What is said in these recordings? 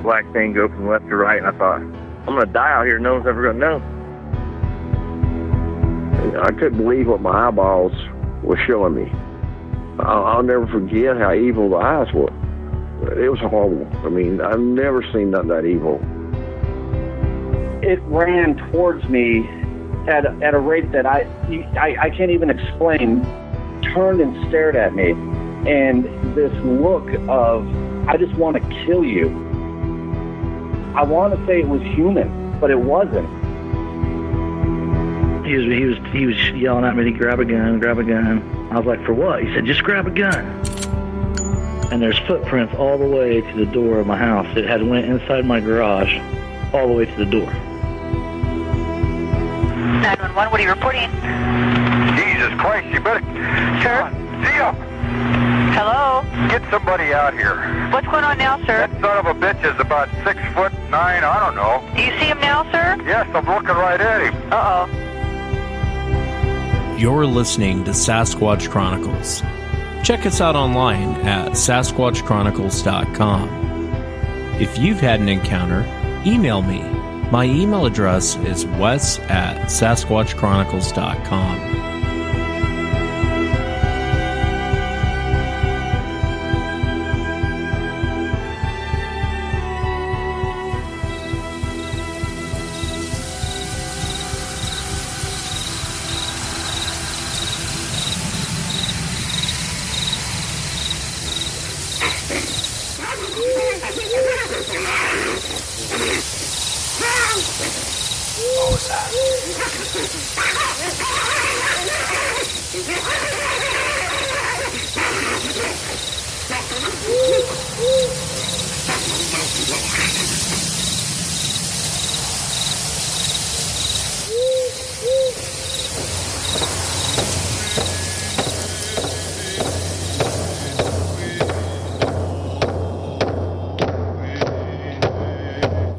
black thing go from left to right, and I thought, I'm going to die out here. No one's ever going to know. I couldn't believe what my eyeballs were showing me. I'll never forget how evil the eyes were. It was horrible. I mean, I've never seen nothing that evil. It ran towards me at a rate that I can't even explain. Turned and stared at me, and this look of, I just want to kill you. I want to say it was human, but it wasn't. He was yelling at me to grab a gun, grab a gun. I was like, for what? He said, just grab a gun. And there's footprints all the way to the door of my house. It had went inside my garage, all the way to the door. 911, what are you reporting? Jesus Christ, you better... Sir? See ya! Hello? Get somebody out here. What's going on now, sir? That son of a bitch is about 6'9", I don't know. Do you see him now, sir? Yes, I'm looking right at him. Uh-oh. You're listening to Sasquatch Chronicles. Check us out online at sasquatchchronicles.com. If you've had an encounter, email me. My email address is wes@sasquatchchronicles.com.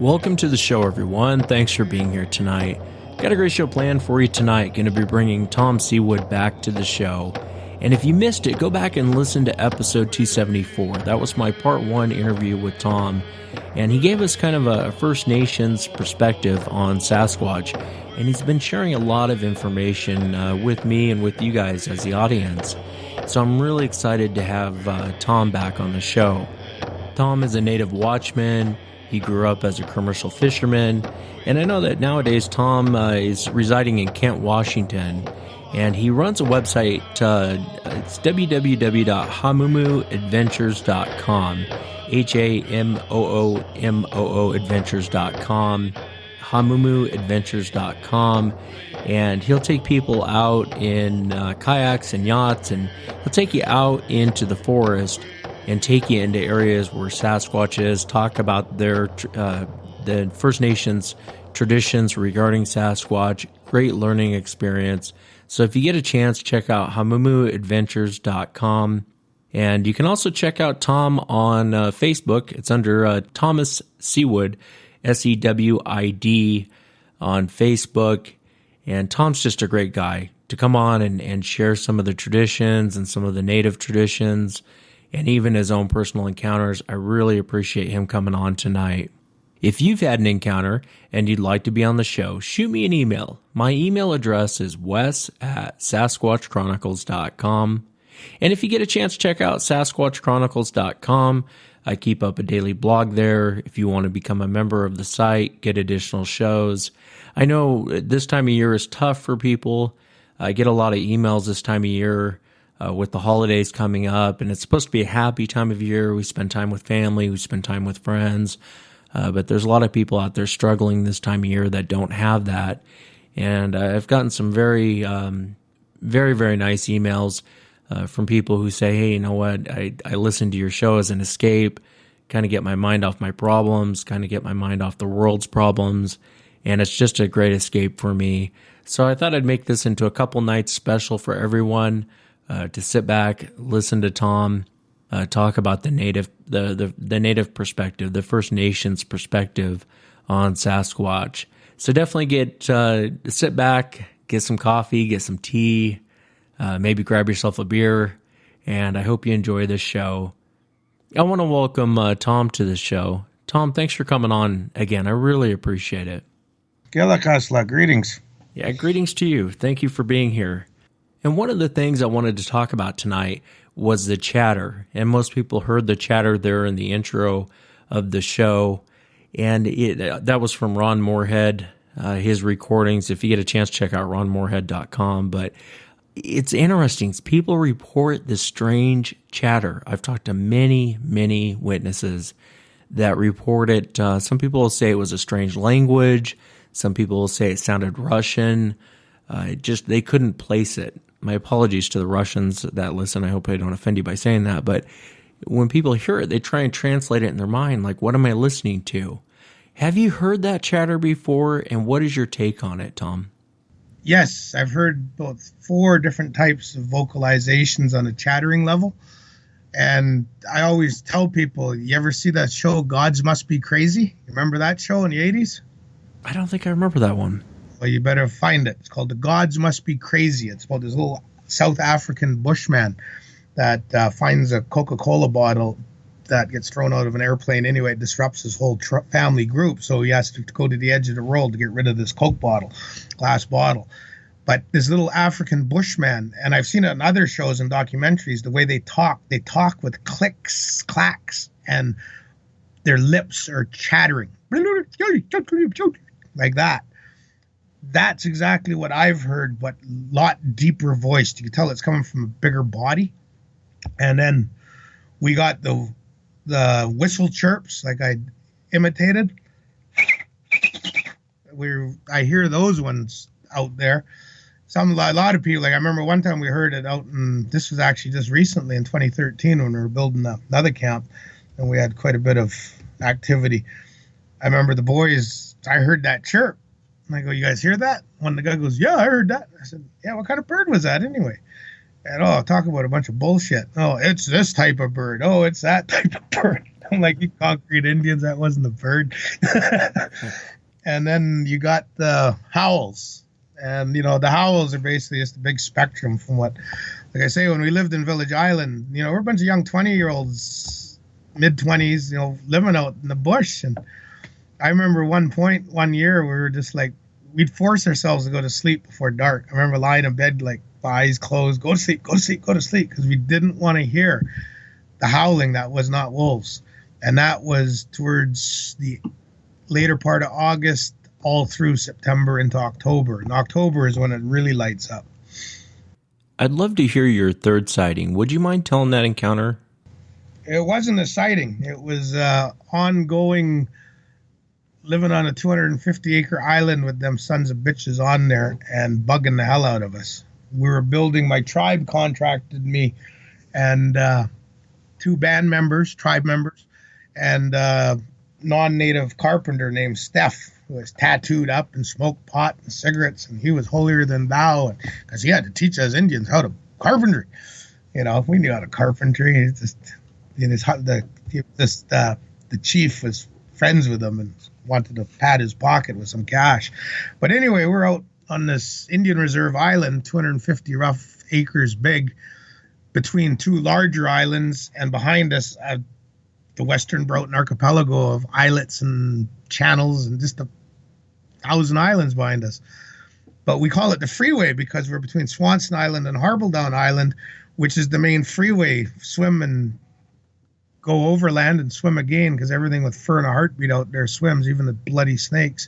Welcome to the show, everyone. Thanks for being here tonight. Got a great show planned for you tonight. Going to be bringing Tom.sewid back to the show. And if you missed it, go back and listen to episode 274. That was my part 1 interview with Tom. And he gave us kind of a First Nations perspective on Sasquatch. And he's been sharing a lot of information with me and with you guys as the audience. So I'm really excited to have Tom back on the show. Tom is a native watchman. He grew up as a commercial fisherman, and I know that nowadays Tom is residing in Kent, Washington, and he runs a website. It's www.hamumuadventures.com, HAMOOMOO adventures.com, hamumuadventures.com, and he'll take people out in kayaks and yachts, and he'll take you out into the forest and take you into areas where Sasquatch is, talk about the First Nations traditions regarding Sasquatch. Great learning experience. So if you get a chance, check out hamumuadventures.com. And you can also check out Tom on Facebook. It's under tom.sewid, SEWID, on Facebook. And Tom's just a great guy to come on and share some of the traditions and some of the native traditions, and even his own personal encounters. I really appreciate him coming on tonight. If you've had an encounter and you'd like to be on the show, shoot me an email. My email address is wes@sasquatchchronicles.com. And if you get a chance, check out sasquatchchronicles.com. I keep up a daily blog there. If you want to become a member of the site, get additional shows. I know this time of year is tough for people. I get a lot of emails this time of year with the holidays coming up, and it's supposed to be a happy time of year. We spend time with family, we spend time with friends, but there's a lot of people out there struggling this time of year that don't have that. And I've gotten some very, very nice emails from people who say, hey, you know what, I listen to your show as an escape, kind of get my mind off my problems, kind of get my mind off the world's problems, and it's just a great escape for me. So I thought I'd make this into a couple nights special for everyone, to sit back, listen to Tom talk about the native perspective, the First Nations perspective on Sasquatch. So definitely sit back, get some coffee, get some tea, maybe grab yourself a beer, and I hope you enjoy this show. I want to welcome Tom to the show. Tom, thanks for coming on again. I really appreciate it. Gilakasla, greetings. Yeah, greetings to you. Thank you for being here. And one of the things I wanted to talk about tonight was the chatter. And most people heard the chatter there in the intro of the show. And that was from Ron Moorhead, his recordings. If you get a chance, check out ronmoorhead.com. But it's interesting. People report this strange chatter. I've talked to many, many witnesses that report it. Some people will say it was a strange language. Some people will say it sounded Russian. They couldn't place it. My apologies to the Russians that listen. I hope I don't offend you by saying that. But when people hear it, they try and translate it in their mind. Like, what am I listening to? Have you heard that chatter before? And what is your take on it, Tom? Yes, I've heard about 4 different types of vocalizations on a chattering level. And I always tell people, you ever see that show, Gods Must Be Crazy? Remember that show in the 80s? I don't think I remember that one. Well, you better find it. It's called The Gods Must Be Crazy. It's about this little South African bushman that finds a Coca-Cola bottle that gets thrown out of an airplane. Anyway, it disrupts his whole family group. So he has to go to the edge of the world to get rid of this Coke bottle, glass bottle. But this little African bushman, and I've seen it in other shows and documentaries, the way they talk with clicks, clacks, and their lips are chattering like that. That's exactly what I've heard, but a lot deeper voiced. You can tell it's coming from a bigger body. And then we got the whistle chirps, like I imitated. I hear those ones out there. A lot of people, like I remember one time we heard it out, and this was actually just recently in 2013 when we were building another camp, and we had quite a bit of activity. I remember the boys, I heard that chirp. And I go, you guys hear that? When the guy goes, yeah, I heard that. I said, yeah, what kind of bird was that anyway? And talk about a bunch of bullshit. Oh, it's this type of bird. Oh, it's that type of bird. I'm like, you concrete Indians, that wasn't a bird. And then you got the howls. And, the howls are basically just a big spectrum from what, like I say, when we lived in Village Island, we're a bunch of young 20-year-olds, mid-20s, living out in the bush. And I remember one year we were just like, we'd force ourselves to go to sleep before dark. I remember lying in bed, like, eyes closed, go to sleep, because we didn't want to hear the howling that was not wolves. And that was towards the later part of August, all through September into October. And October is when it really lights up. I'd love to hear your third sighting. Would you mind telling that encounter? It wasn't a sighting. It was ongoing, living on a 250-acre island with them sons of bitches on there and bugging the hell out of us. We were building, my tribe contracted me and 2 tribe members, and non-native carpenter named Steph, who was tattooed up and smoked pot and cigarettes, and he was holier than thou, because he had to teach us Indians how to carpentry. We knew how to carpentry. It's just, the chief was friends with him and wanted to pad his pocket with some cash. But anyway, we're out on this Indian Reserve island, 250 rough acres big, between 2 larger islands, and behind us, the Western Broughton Archipelago of islets and channels, and just 1,000 islands behind us. But we call it the freeway because we're between Swanson Island and Harbledown Island, which is the main freeway. Swim and go overland and swim again, because everything with fur and a heartbeat out there swims, even the bloody snakes.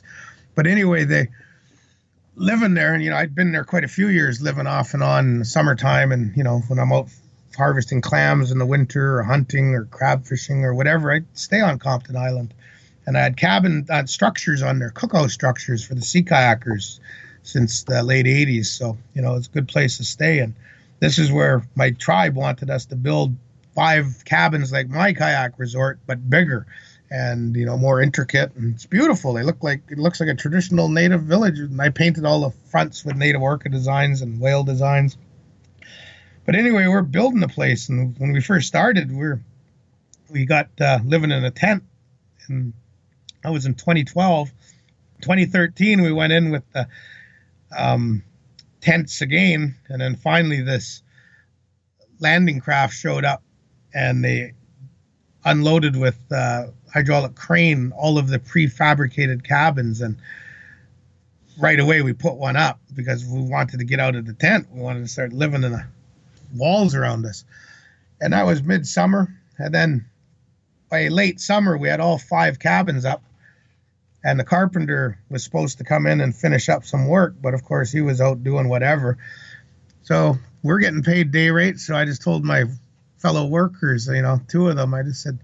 But anyway, they living there, and I'd been there quite a few years, living off and on in the summertime, and when I'm out harvesting clams in the winter, or hunting, or crab fishing, or whatever, I'd stay on Compton Island. And I had structures on there, cookhouse structures for the sea kayakers since the late 80s. So, it's a good place to stay. And this is where my tribe wanted us to build 5 cabins like my kayak resort, but bigger and, more intricate. And it's beautiful. It looks like a traditional native village. And I painted all the fronts with native orca designs and whale designs. But anyway, we're building the place. And when we first started, we got living in a tent. And that was in 2012. 2013, we went in with the tents again. And then finally this landing craft showed up, and they unloaded with hydraulic crane all of the prefabricated cabins, and right away we put one up because we wanted to get out of the tent. We wanted to start living in the walls around us. And that was midsummer. And then by late summer, we had all 5 cabins up. And the carpenter was supposed to come in and finish up some work. But of course, he was out doing whatever. So we're getting paid day rates. So I just told my fellow workers, 2 of them, I just said,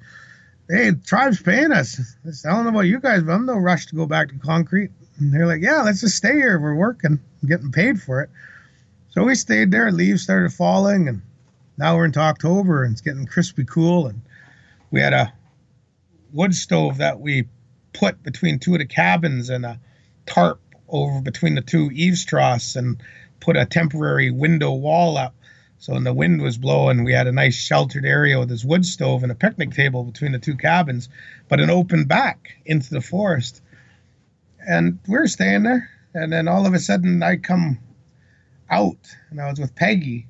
hey, the tribe's paying us. I don't know about you guys, but I'm no rush to go back to concrete. And they're like, yeah, let's just stay here. We're working, getting paid for it. So we stayed there. Leaves started falling, and now we're into October, and it's getting crispy cool. And we had a wood stove that we put between 2 of the cabins and a tarp over between the 2 eaves troughs and put a temporary window wall up. So when the wind was blowing, we had a nice sheltered area with this wood stove and a picnic table between the 2 cabins, but an open back into the forest. And we were staying there. And then all of a sudden I come out, and I was with Peggy,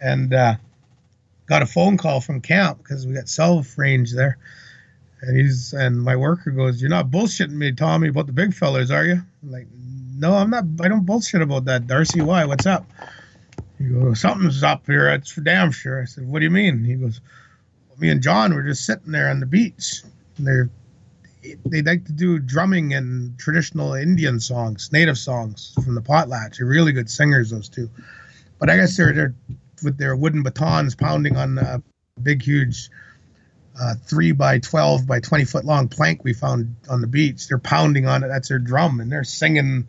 and got a phone call from camp because we got self range there. And my worker goes, you're not bullshitting me, Tommy, about the big fellas, are you? I'm like, no, I'm not. I don't bullshit about that, Darcy. Why? What's up? He goes, something's up here. It's for damn sure. I said, what do you mean? He goes, well, me and John were just sitting there on the beach. And they like to do drumming and traditional Indian songs, native songs from the potlatch. They're really good singers, those 2. But I guess they're with their wooden batons pounding on a big, huge 3 by 12 by 20 foot long plank we found on the beach. They're pounding on it. That's their drum, and they're singing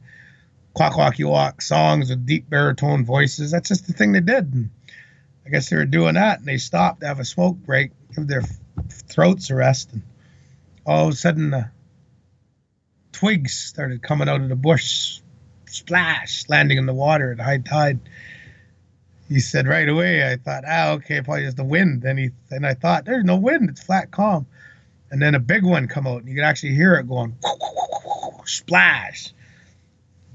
Kwakwaka'wakw songs with deep baritone voices. That's just the thing they did. And I guess they were doing that, and they stopped to have a smoke break, give their throats a rest, and all of a sudden the twigs started coming out of the bush, splash, landing in the water at high tide. He said right away, I thought, okay, probably just the wind. And I thought, there's no wind, it's flat calm. And then a big one come out, and you could actually hear it going, splash.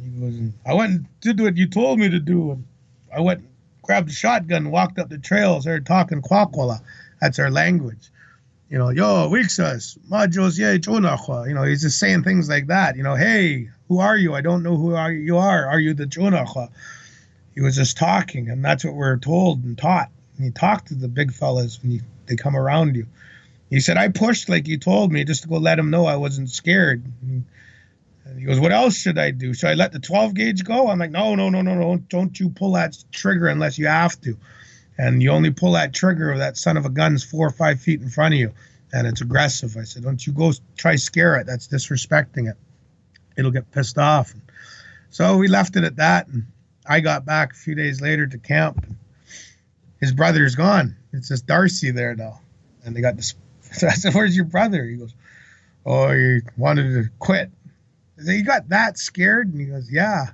He goes, I went and did what you told me to do. And I went and grabbed a shotgun, walked up the trail, started talking Kwakwala. That's our language. Yo, Wixas, Majos, ye Chonachwa. He's just saying things like that. Hey, who are you? I don't know who you are. Are you the Chonachwa? He was just talking, and that's what we're told and taught. And you talk to the big fellas when they come around you. He said, I pushed like you told me just to go let him know I wasn't scared. And he goes, what else should I do? Should I let the 12 gauge go? I'm like, no. Don't you pull that trigger unless you have to. And you only pull that trigger if that son of a gun's 4 or 5 feet in front of you. And it's aggressive. I said, don't you go try scare it. That's disrespecting it. It'll get pissed off. So we left it at that. And I got back a few days later to camp. His brother's gone. It's just Darcy there now. And they got this. So I said, where's your brother? He goes, oh, he wanted to quit. I said, you got that scared? And he goes, yeah.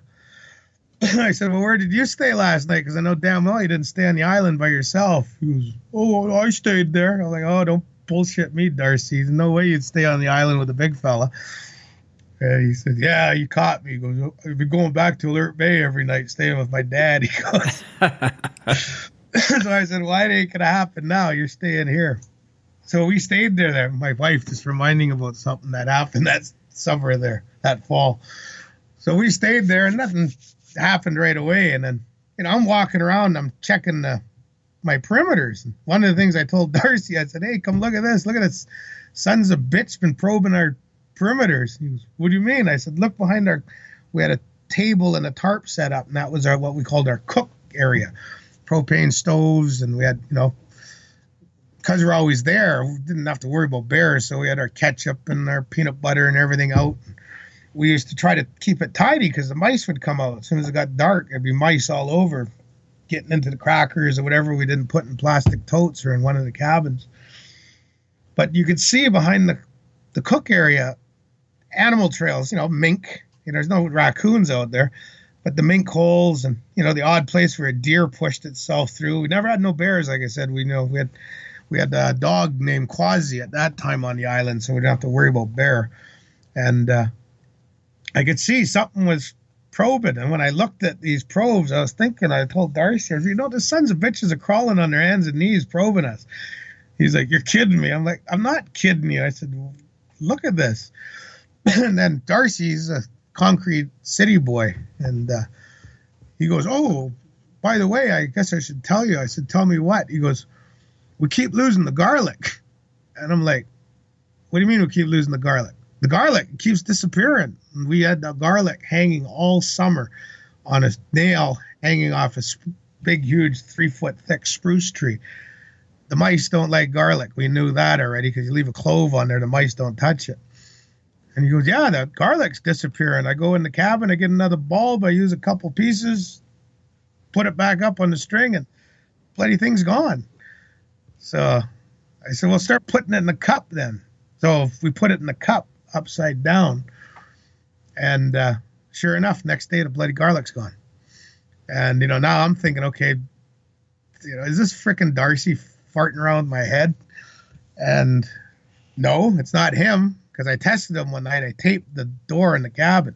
I said, well, where did you stay last night? Because I know damn well you didn't stay on the island by yourself. He goes, oh, I stayed there. I'm like, oh, don't bullshit me, Darcy. There's no way you'd stay on the island with a big fella. And he said, yeah, you caught me. He goes, I've been going back to Alert Bay every night, staying with my dad. He goes, so I said, well, it ain't going to happen now. You're staying here. So we stayed there. My wife just reminding about something that happened that summer there, that fall. So we stayed there, and nothing happened right away. And then, I'm walking around, I'm checking my perimeters. And one of the things I told Darcy, I said, hey, come look at this. Look at this. Sons of bitch been probing our perimeters. He goes, what do you mean? I said, look behind we had a table and a tarp set up, and that was what we called our cook area. Propane stoves, and we had, because we're always there, we didn't have to worry about bears, so we had our ketchup and our peanut butter and everything out. We used to try to keep it tidy because the mice would come out. As soon as it got dark, there'd be mice all over, getting into the crackers or whatever we didn't put in plastic totes or in one of the cabins. But you could see behind the cook area, animal trails, mink. There's no raccoons out there, but the mink holes and, the odd place where a deer pushed itself through. We never had no bears, like I said. We had a dog named Quasi at that time on the island, so we didn't have to worry about bear. And I could see something was probing. And when I looked at these probes, I was thinking, I told Darcy, the sons of bitches are crawling on their hands and knees probing us. He's like, you're kidding me. I'm like, I'm not kidding you. I said, look at this. And then Darcy's a concrete city boy. And he goes, oh, by the way, I guess I should tell you. I said, tell me what? He goes, we keep losing the garlic. And I'm like, what do you mean we keep losing the garlic? The garlic keeps disappearing. And we had the garlic hanging all summer on a nail hanging off a big, huge 3-foot thick spruce tree. The mice don't like garlic. We knew that already because you leave a clove on there, the mice don't touch it. And he goes, yeah, the garlic's disappearing. I go in the cabin, I get another bulb, I use a couple pieces, put it back up on the string, and bloody thing's gone. So I said, well, start putting it in the cup then. So if we put it in the cup upside down, and sure enough, next day the bloody garlic's gone. And, now I'm thinking, okay, is this frickin' Darcy farting around my head? And no, it's not him, because I tested him one night. I taped the door in the cabin.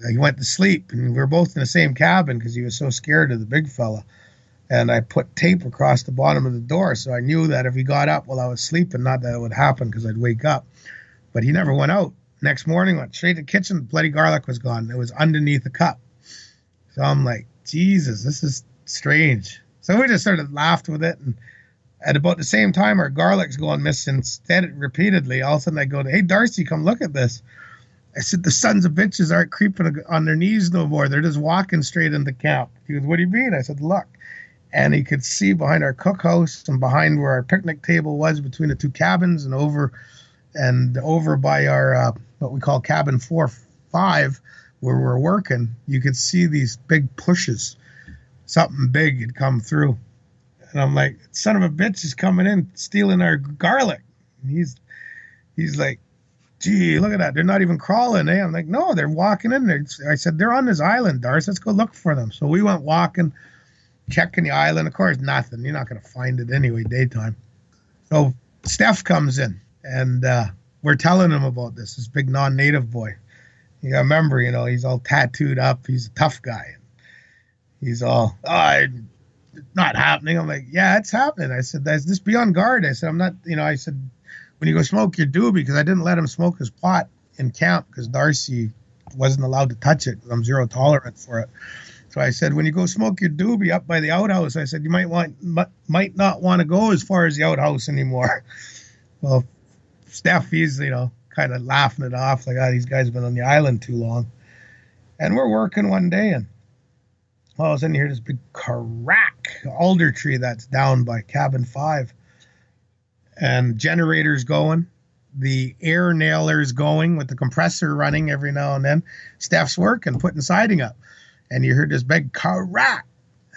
He went to sleep, and we were both in the same cabin because he was so scared of the big fella. And I put tape across the bottom of the door, so I knew that if he got up while I was sleeping, not that it would happen because I'd wake up. But he never went out. Next morning, went straight to the kitchen. The bloody garlic was gone. It was underneath the cup. So I'm like, Jesus, this is strange. So we just sort of laughed with it. And at about the same time, our garlic's going missing repeatedly. All of a sudden I go, hey, Darcy, come look at this. I said, the sons of bitches aren't creeping on their knees no more. They're just walking straight into camp. He goes, what do you mean? I said, look. And he could see behind our cookhouse and behind where our picnic table was between the two cabins and over by our, what we call cabin 4-5, where we're working, you could see these big pushes. Something big had come through. And I'm like, son of a bitch is coming in, stealing our garlic. And he's like, gee, look at that. They're not even crawling, eh? I'm like, no, they're walking in there. I said, they're on this island, Darce. Let's go look for them. So we went walking, checking the island. Of course, nothing. You're not going to find it anyway, daytime. So Steph comes in, and we're telling him about this big non-native boy. You gotta remember, he's all tattooed up. He's a tough guy. He's all, it's not happening. I'm like, yeah, it's happening. I said, just be on guard. I said, I'm not, I said, when you go smoke your doobie, because I didn't let him smoke his pot in camp because Darcy wasn't allowed to touch it. I'm zero tolerant for it. So I said, when you go smoke your doobie up by the outhouse, I said, you might not want to go as far as the outhouse anymore. Well, Steph, he's, kind of laughing it off like, these guys have been on the island too long. And we're working one day, and all of a sudden you hear this big crack, alder tree that's down by cabin 5. And generators going, the air nailers going with the compressor running every now and then. Steph's working, putting siding up. And you heard this big crack.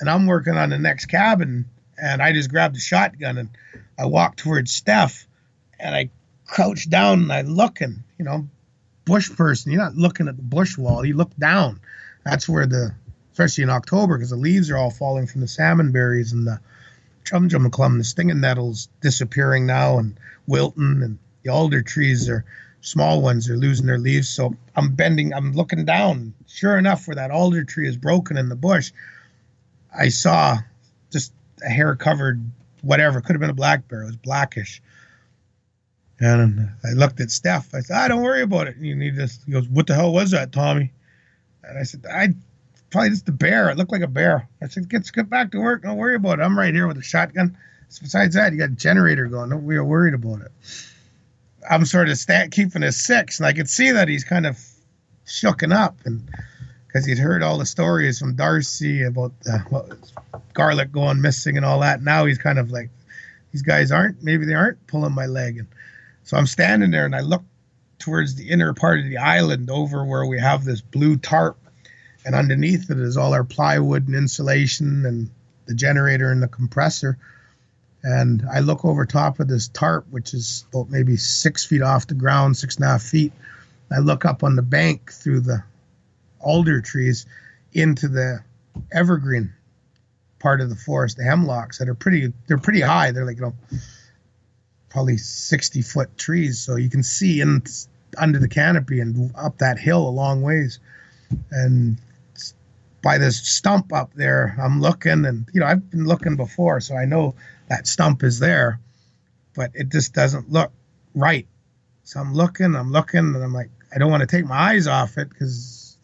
And I'm working on the next cabin, and I just grabbed a shotgun, and I walked towards Steph, and I crouched down, and I looking, bush person. You're not looking at the bush wall. You look down. That's where especially in October, because the leaves are all falling from the salmon berries and the chum-chum-clum, the stinging nettles disappearing now and wilting, and the alder trees small ones are losing their leaves. So I'm looking down. Sure enough, where that alder tree is broken in the bush, I saw just a hair-covered whatever. Could have been a black bear. It was blackish. And I looked at Steph. I said, don't worry about it. And he goes, what the hell was that, Tommy? And I said, probably just a bear. It looked like a bear. I said, get back to work. Don't worry about it. I'm right here with a shotgun. Besides that, you got a generator going. We are worried about it. I'm sort of keeping his 6, and I could see that he's kind of shooken up, and because he'd heard all the stories from Darcy about garlic going missing and all that. Now he's kind of like, these guys aren't pulling my leg. And so I'm standing there, and I look towards the inner part of the island over where we have this blue tarp, and underneath it is all our plywood and insulation and the generator and the compressor. And I look over top of this tarp, which is about maybe 6 feet off the ground, 6.5 feet. I look up on the bank through the alder trees into the evergreen part of the forest, the hemlocks that are they're pretty high. They're like, probably 60-foot trees. So you can see under the canopy and up that hill a long ways. And by this stump up there, I'm looking, and I've been looking before, so I know that stump is there. but it just doesn't look right. So I'm looking, and I'm like, I don't want to take my eyes off it because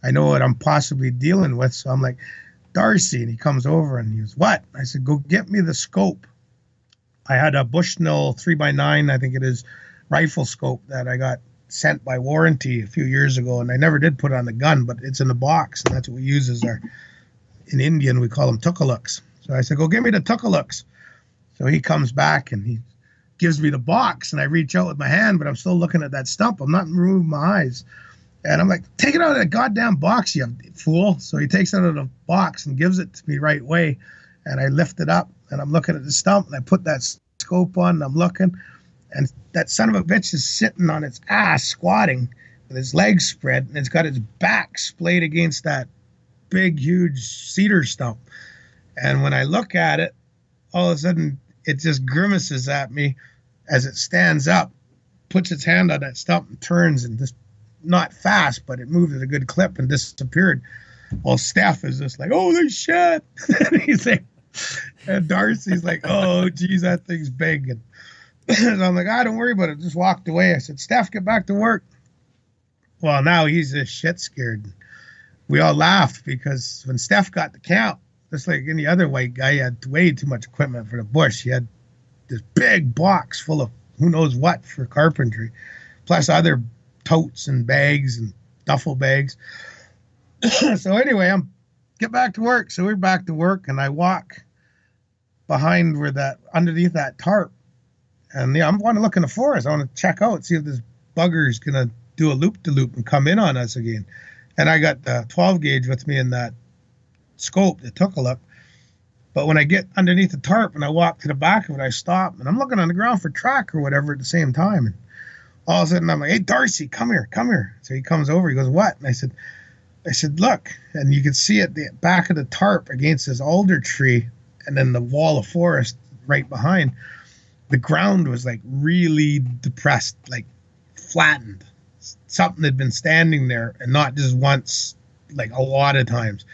I know what I'm possibly dealing with. So I'm like, Darcy, and he comes over and he goes, what? I said, go get me the scope. I had a Bushnell 3x9, I think it is, rifle scope that I got sent by warranty a few years ago, and I never did put it on the gun, but it's in the box, and that's what we use as our, in Indian, we call them tukalooks. So I said, go get me the tukalooks. So he comes back and he gives me the box, and I reach out with my hand, but I'm still looking at that stump. I'm not removing my eyes. And I'm like, take it out of that goddamn box, you fool. So he takes it out of the box and gives it to me right away. And I lift it up, and I'm looking at the stump, and I put that scope on, and I'm looking. And that son of a bitch is sitting on its ass, squatting, with his legs spread, and it's got its back splayed against that big, huge cedar stump. And when I look at it, all of a sudden, it just grimaces at me as it stands up, puts its hand on that stump, and turns, and just, not fast, but it moved at a good clip and disappeared. Well, Steph is just like, holy shit. And he's like, and Darcy's like, oh, geez, that thing's big. And so I'm like, don't worry about it. Just walked away. I said, Steph, get back to work. Well, now he's just shit scared. We all laughed because when Steph got the camp, just like any other white guy, he had way too much equipment for the bush. He had this big box full of who knows what for carpentry, plus other totes and bags and duffel bags. So anyway, I'm get back to work. So we're back to work, and I walk behind where that underneath that tarp, and I want to look in the forest. I want to check out, see if this bugger's gonna do a loop-de-loop and come in on us again. And I got the 12 gauge with me in that scope that took a look. But when I get underneath the tarp and I walk to the back of it, I stop, and I'm looking on the ground for track or whatever at the same time. And all of a sudden, I'm like, hey, Darcy, come here. So he comes over. He goes, what? And I said, look. And you could see at the back of the tarp against this alder tree and then the wall of forest right behind, the ground was like really depressed, like flattened. Something had been standing there, and not just once, like a lot of times.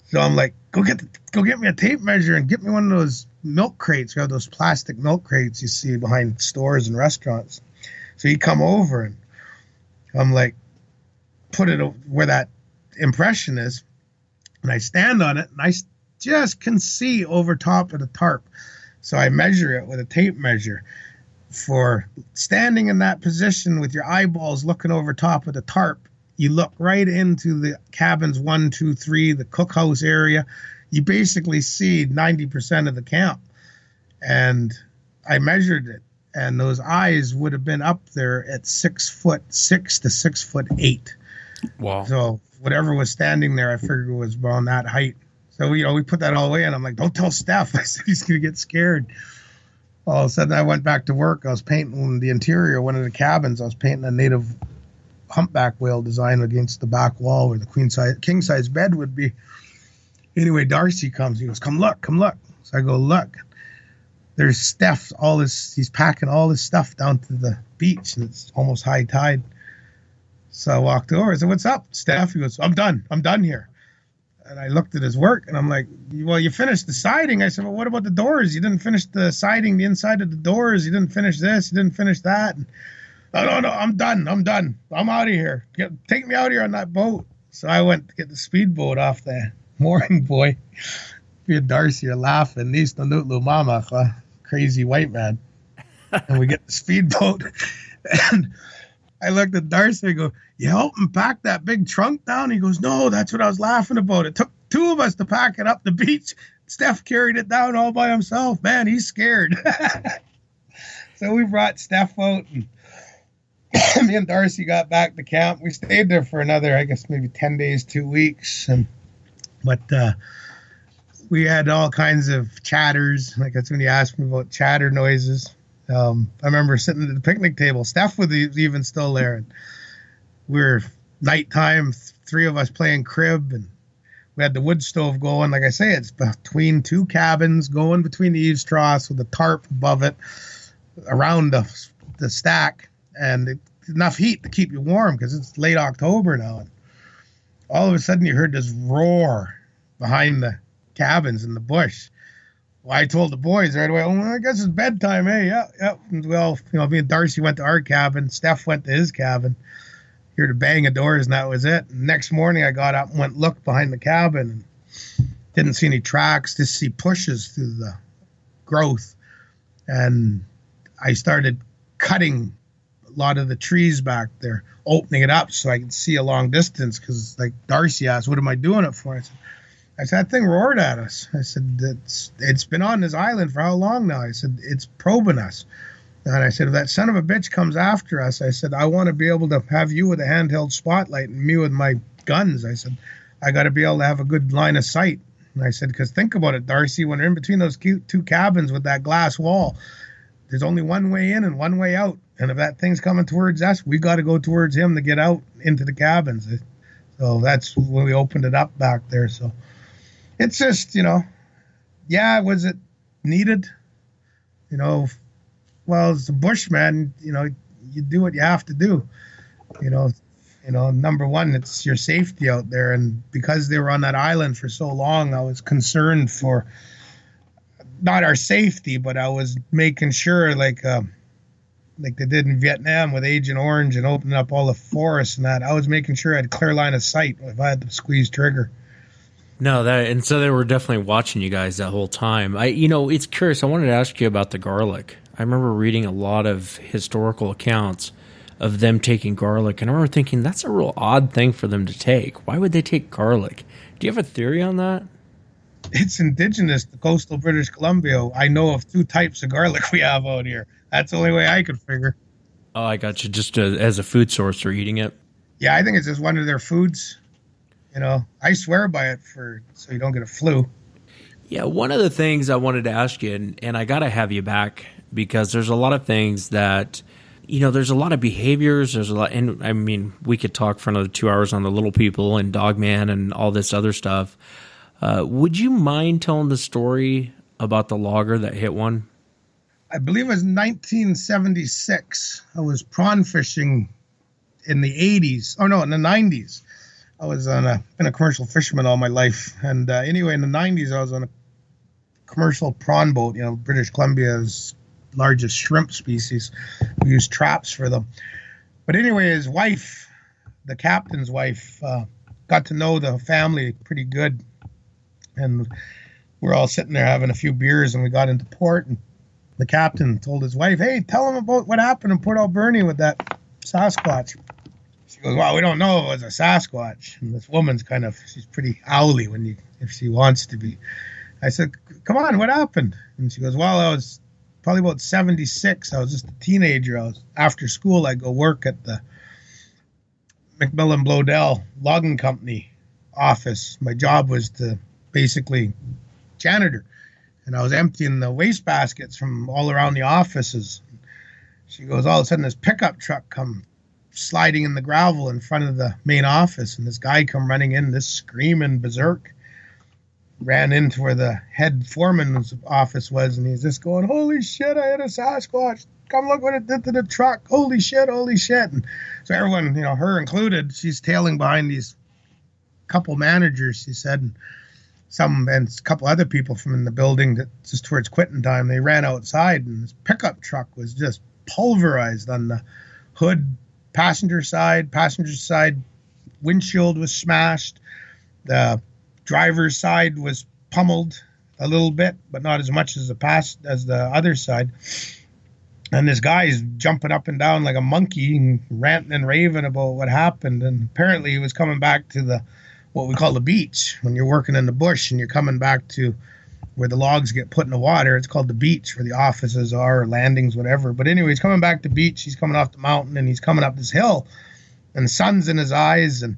So I'm like, go get me a tape measure and get me one of those milk crates. We have those plastic milk crates you see behind stores and restaurants. So he come over, and I'm like, put it where that impression is, and I stand on it, and I just can see over top of the tarp. So I measure it with a tape measure. For standing in that position with your eyeballs looking over top of the tarp, you look right into the cabins 1, 2, 3, the cookhouse area. You basically see 90% of the camp. And I measured it, and those eyes would have been up there at 6'6" to 6'8". Wow. So whatever was standing there, I figured was around that height. So, we put that all away, and I'm like, don't tell Steph. I said, he's going to get scared. All of a sudden, I went back to work. I was painting the interior of one of the cabins. I was painting a native humpback whale design against the back wall where the king-size bed would be. Anyway, Darcy comes. He goes, come look. So I go, look. There's Steph, he's packing all his stuff down to the beach, and it's almost high tide. So I walked over. I said, what's up, Steph? He goes, I'm done here. And I looked at his work, and I'm like, well, you finished the siding. I said, well, what about the doors? You didn't finish the siding, the inside of the doors. You didn't finish this. You didn't finish that. And, no, I'm done. I'm out of here. Take me out of here on that boat. So I went to get the speedboat off the mooring buoy. Me and Darcy are laughing. Nista Nutlu Mama, crazy white man. And we get the speedboat. And I looked at Darcy and go, you help him pack that big trunk down? He goes, no, that's what I was laughing about. It took two of us to pack it up the beach. Steph carried it down all by himself. Man, he's scared. So we brought Steph out, and me and Darcy got back to camp. We stayed there for another, I guess, maybe 10 days, 2 weeks. But we had all kinds of chatters. Like that's when you asked me about chatter noises. I remember sitting at the picnic table. Steph was even still there. And we were nighttime, 3 of us playing crib, and we had the wood stove going. Like I say, it's between 2 cabins, going between the eaves troughs with a tarp above it, around the stack, and enough heat to keep you warm because it's late October now. And all of a sudden, you heard this roar behind the cabins in the bush. Well, I told the boys right away, I guess it's bedtime, eh? Yeah. And well, me and Darcy went to our cabin. Steph went to his cabin. Heard a bang of doors, and that was it. And next morning, I got up and went look behind the cabin, and didn't see any tracks, just see pushes through the growth. And I started cutting a lot of the trees back there, opening it up so I could see a long distance, because like Darcy asked, what am I doing it for? I said, that thing roared at us. I said, it's been on this island for how long now? I said, it's probing us. And I said, if that son of a bitch comes after us, I said, I want to be able to have you with a handheld spotlight and me with my guns. I said, I got to be able to have a good line of sight. And I said, because think about it, Darcy, when they're in between those two cabins with that glass wall, there's only one way in and one way out. And if that thing's coming towards us, we got to go towards him to get out into the cabins. So that's when we opened it up back there. So it's just, was it needed? Well, as a bushman, you do what you have to do. Number one, it's your safety out there. And because they were on that island for so long, I was concerned for not our safety, but I was making sure like they did in Vietnam with Agent Orange and opening up all the forests and that. I was making sure I had a clear line of sight if I had to squeeze trigger. No, and so they were definitely watching you guys that whole time. It's curious. I wanted to ask you about the garlic. I remember reading a lot of historical accounts of them taking garlic, and I remember thinking that's a real odd thing for them to take. Why would they take garlic? Do you have a theory on that? It's indigenous to coastal British Columbia. I know of 2 types of garlic we have out here. That's the only way I could figure. Oh, I got you. Just as a food source for eating it? Yeah, I think it's just one of their foods. I swear by it so you don't get a flu. Yeah, one of the things I wanted to ask you, and I got to have you back, because there's a lot of things that, there's a lot of behaviors. There's a lot, and I mean, we could talk for another 2 hours on the little people and Dogman and all this other stuff. Would you mind telling the story about the logger that hit one? I believe it was 1976. I was prawn fishing in the 80s. Oh, no, in the 90s. I was been a commercial fisherman all my life. And anyway, in the 90s, I was on a commercial prawn boat. British Columbia's largest shrimp species. We used traps for them. But anyway, his wife, the captain's wife, got to know the family pretty good. And we're all sitting there having a few beers, and we got into port, and the captain told his wife, hey, tell him about what happened in Port Alberni with that Sasquatch. She goes, well, we don't know if it was a Sasquatch. And this woman's she's pretty owly if she wants to be. I said, come on, what happened? And she goes, well, I was probably about 76. I was just a teenager. After school, I'd go work at the McMillan Blodell Logging Company office. My job was to basically janitor. And I was emptying the waste baskets from all around the offices. She goes, all of a sudden, this pickup truck come sliding in the gravel in front of the main office. And this guy come running in, this screaming berserk. Ran into where the head foreman's office was, and he's just going, holy shit, I hit a Sasquatch. Come look what it did to the truck. Holy shit, holy shit. And so everyone, her included, she's tailing behind these couple managers, she said, and a couple other people from in the building that just towards quitting time, they ran outside, and this pickup truck was just pulverized on the hood, passenger side windshield was smashed. The driver's side was pummeled a little bit, but not as much as the other side. And this guy's jumping up and down like a monkey and ranting and raving about what happened. And apparently he was coming back to what we call the beach. When you're working in the bush and you're coming back to where the logs get put in the water, it's called the beach, where the offices are, or landings, whatever. But anyway, he's coming back to the beach. He's coming off the mountain, and he's coming up this hill, and the sun's in his eyes, and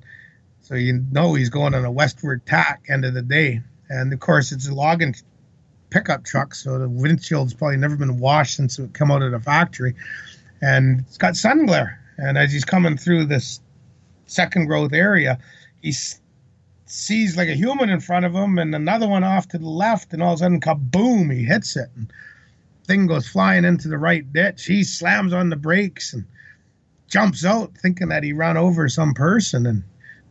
so he's going on a westward tack end of the day. And, of course, it's a logging pickup truck, so the windshield's probably never been washed since it come out of the factory. And it's got sun glare. And as he's coming through this second growth area, he sees like a human in front of him and another one off to the left, and all of a sudden, kaboom, he hits it. And thing goes flying into the right ditch. He slams on the brakes and jumps out thinking that he ran over some person, and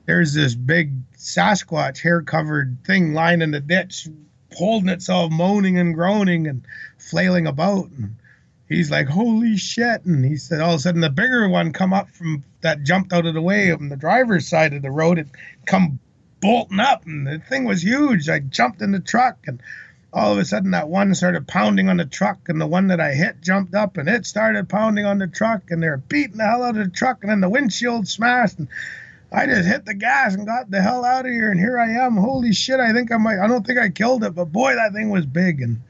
there's this big Sasquatch hair-covered thing lying in the ditch, holding itself, moaning and groaning and flailing about. And he's like, holy shit. And he said, all of a sudden, the bigger one come up from that jumped out of the way on the driver's side of the road. It come bolting up, and the thing was huge. I jumped in the truck, and all of a sudden that one started pounding on the truck, and the one that I hit jumped up, and it started pounding on the truck, and they're beating the hell out of the truck, and then the windshield smashed, and I just hit the gas and got the hell out of here, and here I am. Holy shit, I don't think I killed it, but boy, that thing was big. And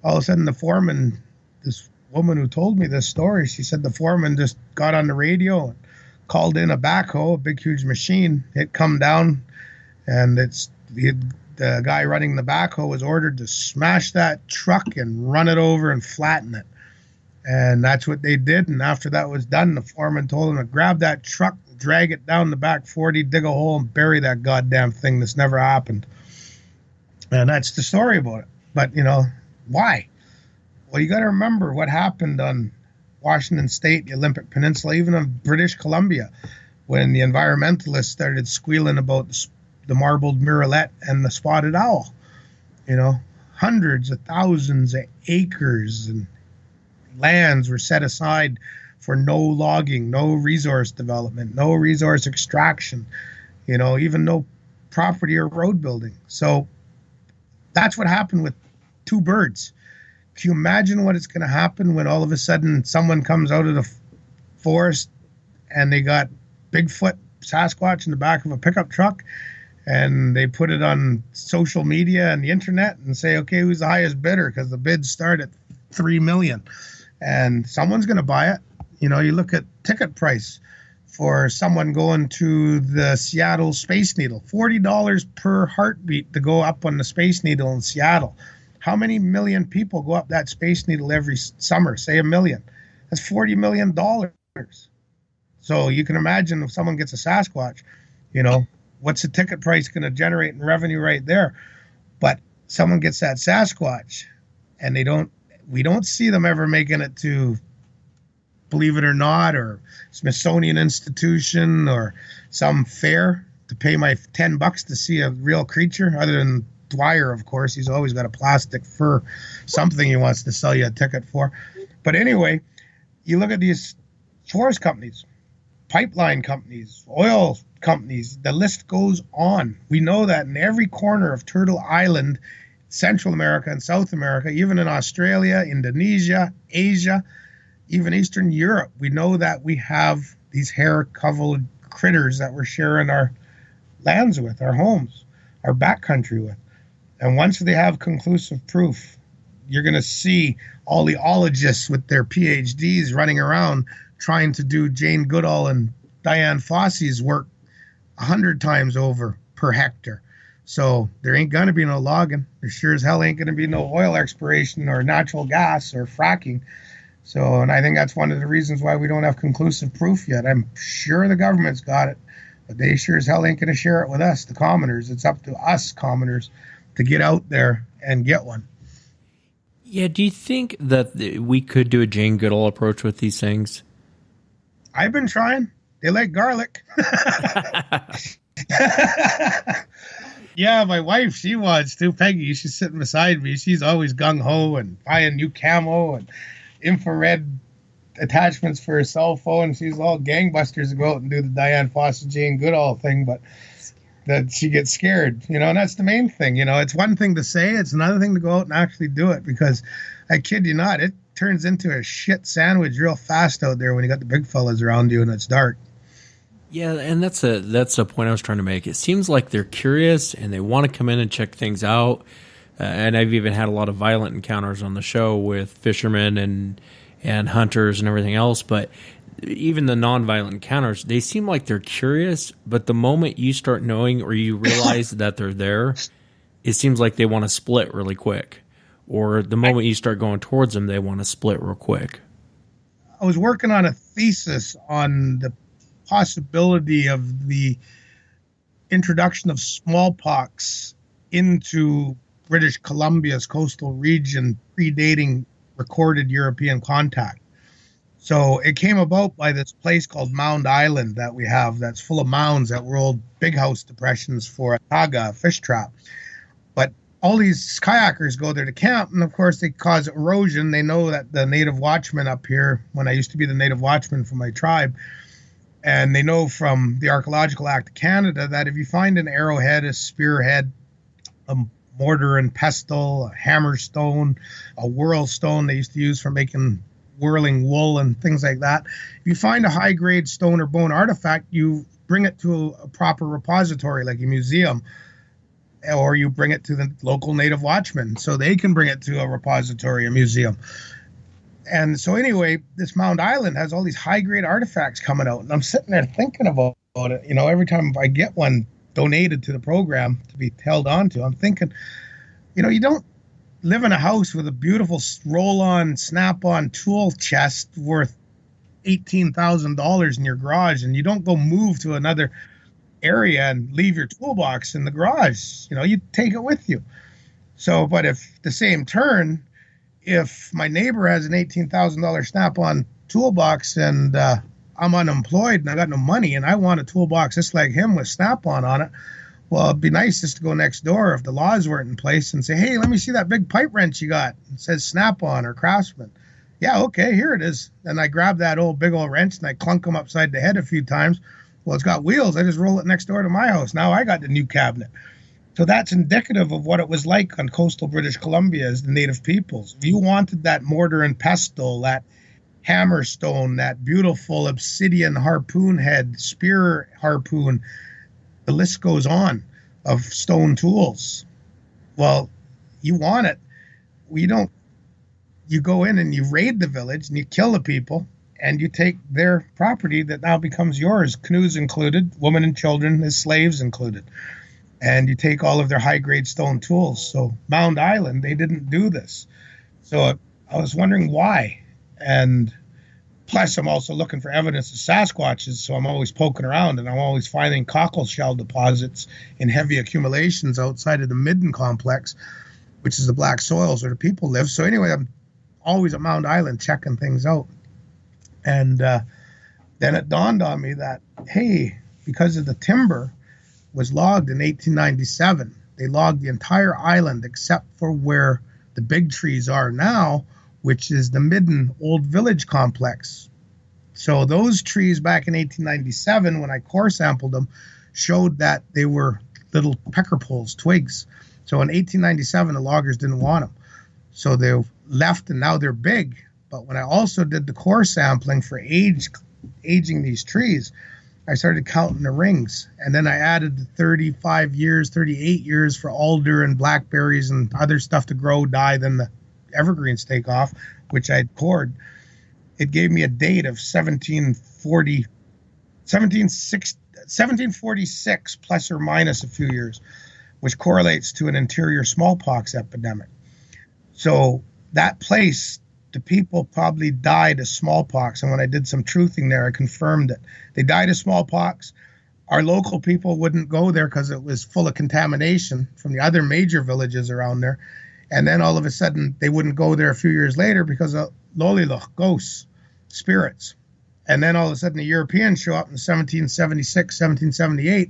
all of a sudden the foreman, this woman who told me this story, she said the foreman just got on the radio and called in a backhoe, a big, huge machine. It come down, and the guy running the backhoe was ordered to smash that truck and run it over and flatten it. And that's what they did. And after that was done, the foreman told him to grab that truck, drag it down the back 40, dig a hole, and bury that goddamn thing. This never happened. And that's the story about it. But, why? Well, you got to remember what happened on Washington State, the Olympic Peninsula, even on British Columbia, when the environmentalists started squealing about the marbled murrelet and the spotted owl. Hundreds of thousands of acres and lands were set aside for no logging, no resource development, no resource extraction, even no property or road building. So that's what happened with two birds. Can you imagine what it's going to happen when all of a sudden someone comes out of the forest and they got Bigfoot, Sasquatch in the back of a pickup truck, and they put it on social media and the internet and say, okay, who's the highest bidder? Because the bids start at $3 million. And someone's going to buy it. You look at ticket price for someone going to the Seattle Space Needle, $40 per heartbeat to go up on the Space Needle in Seattle. How many million people go up that Space Needle every summer? Say 1 million. That's $40 million. So you can imagine if someone gets a Sasquatch, what's the ticket price going to generate in revenue right there? But someone gets that Sasquatch, and we don't see them ever making it to Believe It or Not or Smithsonian Institution or some fair to pay my $10 to see a real creature, other than Dwyer, of course. He's always got a plastic fur, something he wants to sell you a ticket for. But anyway, you look at these forest companies, pipeline companies, oil companies, the list goes on. We know that in every corner of Turtle Island, Central America and South America, even in Australia, Indonesia, Asia, even Eastern Europe, we know that we have these hair-covered critters that we're sharing our lands with, our homes, our backcountry with. And once they have conclusive proof, you're going to see all the ologists with their PhDs running around trying to do Jane Goodall and Diane Fossey's work 100 times over per hectare. So there ain't going to be no logging. There sure as hell ain't going to be no oil exploration or natural gas or fracking. So, and I think that's one of the reasons why we don't have conclusive proof yet. I'm sure the government's got it, but they sure as hell ain't going to share it with us, the commoners. It's up to us commoners to get out there and get one. Yeah, do you think that we could do a Jane Goodall approach with these things? I've been trying. They like garlic. Yeah, my wife, she wants to. Peggy, she's sitting beside me. She's always gung-ho and buying new camo and infrared attachments for her cell phone. She's all gangbusters to go out and do the Diane Fossey, Jane Goodall thing, but that she gets scared, and that's the main thing. It's one thing to say, it's another thing to go out and actually do it, because I kid you not, it turns into a shit sandwich real fast out there when you got the big fellas around you and it's dark. Yeah, and that's a point I was trying to make. It seems like they're curious and they want to come in and check things out. And I've even had a lot of violent encounters on the show with fishermen and hunters and everything else. But even the non-violent encounters, they seem like they're curious. But the moment you start knowing or you realize that they're there, it seems like they want to split really quick. Or the moment you start going towards them, they want to split real quick. I was working on a thesis on the possibility of the introduction of smallpox into British Columbia's coastal region predating recorded European contact. So it came about by this place called Mound Island that we have that's full of mounds that were old big house depressions for a taga, a fish trap. But all these kayakers go there to camp, and of course they cause erosion. They know that the native watchmen up here, when I used to be the native watchman for my tribe, and they know from the Archaeological Act of Canada that if you find an arrowhead, a spearhead, a mortar and pestle, a hammer stone, a whirl stone they used to use for making whirling wool and things like that, if you find a high-grade stone or bone artifact, you bring it to a proper repository like a museum, or you bring it to the local native watchmen so they can bring it to a repository, a museum. And so anyway, this Mound Island has all these high-grade artifacts coming out, and I'm sitting there thinking about it. You know, every time I get one donated to the program to be held on to, I'm thinking, you know, you don't live in a house with a beautiful roll-on, snap-on tool chest worth $18,000 in your garage, and you don't go move to another area and leave your toolbox in the garage. You know, you take it with you. So, but if the same turn, if my neighbor has an $18,000 snap-on toolbox and I'm unemployed and I got no money and I want a toolbox just like him with snap-on on it, well, it'd be nice just to go next door if the laws weren't in place and say, hey, let me see that big pipe wrench you got. It says snap-on or Craftsman. Yeah, okay, here it is. And I grab that big old wrench and I clunk him upside the head a few times. Well, it's got wheels. I just roll it next door to my house. Now I got the new cabinet. So that's indicative of what it was like on coastal British Columbia as the native peoples. If you wanted that mortar and pestle, that hammer stone, that beautiful obsidian harpoon head, spear harpoon, the list goes on of stone tools. Well, you want it. You don't. You go in and you raid the village and you kill the people and you take their property that now becomes yours, canoes included, women and children as slaves included. And you take all of their high-grade stone tools. So Mound Island, they didn't do this. So I was wondering why. And plus, I'm also looking for evidence of Sasquatches, so I'm always poking around, and I'm always finding cockle shell deposits in heavy accumulations outside of the Midden complex, which is the black soils where the people live. So anyway, I'm always at Mound Island checking things out. And then it dawned on me that, hey, because of the timber was logged in 1897, they logged the entire island except for where the big trees are now, which is the Midden Old Village complex. So those trees back in 1897, when I core sampled them, showed that they were little pecker poles, twigs. So in 1897, the loggers didn't want them. So they left, and now they're big. But when I also did the core sampling for aging these trees, I started counting the rings. And then I added the 35 years, 38 years for alder and blackberries and other stuff to grow, die, then the evergreens take off, which I'd cored. It gave me a date of 1746 plus or minus a few years, which correlates to an interior smallpox epidemic. So that place, the people probably died of smallpox. And when I did some truthing there, I confirmed it. They died of smallpox. Our local people wouldn't go there because it was full of contamination from the other major villages around there. And then all of a sudden, they wouldn't go there a few years later because of Loliloch, ghosts, spirits. And then all of a sudden, the Europeans show up in 1776, 1778,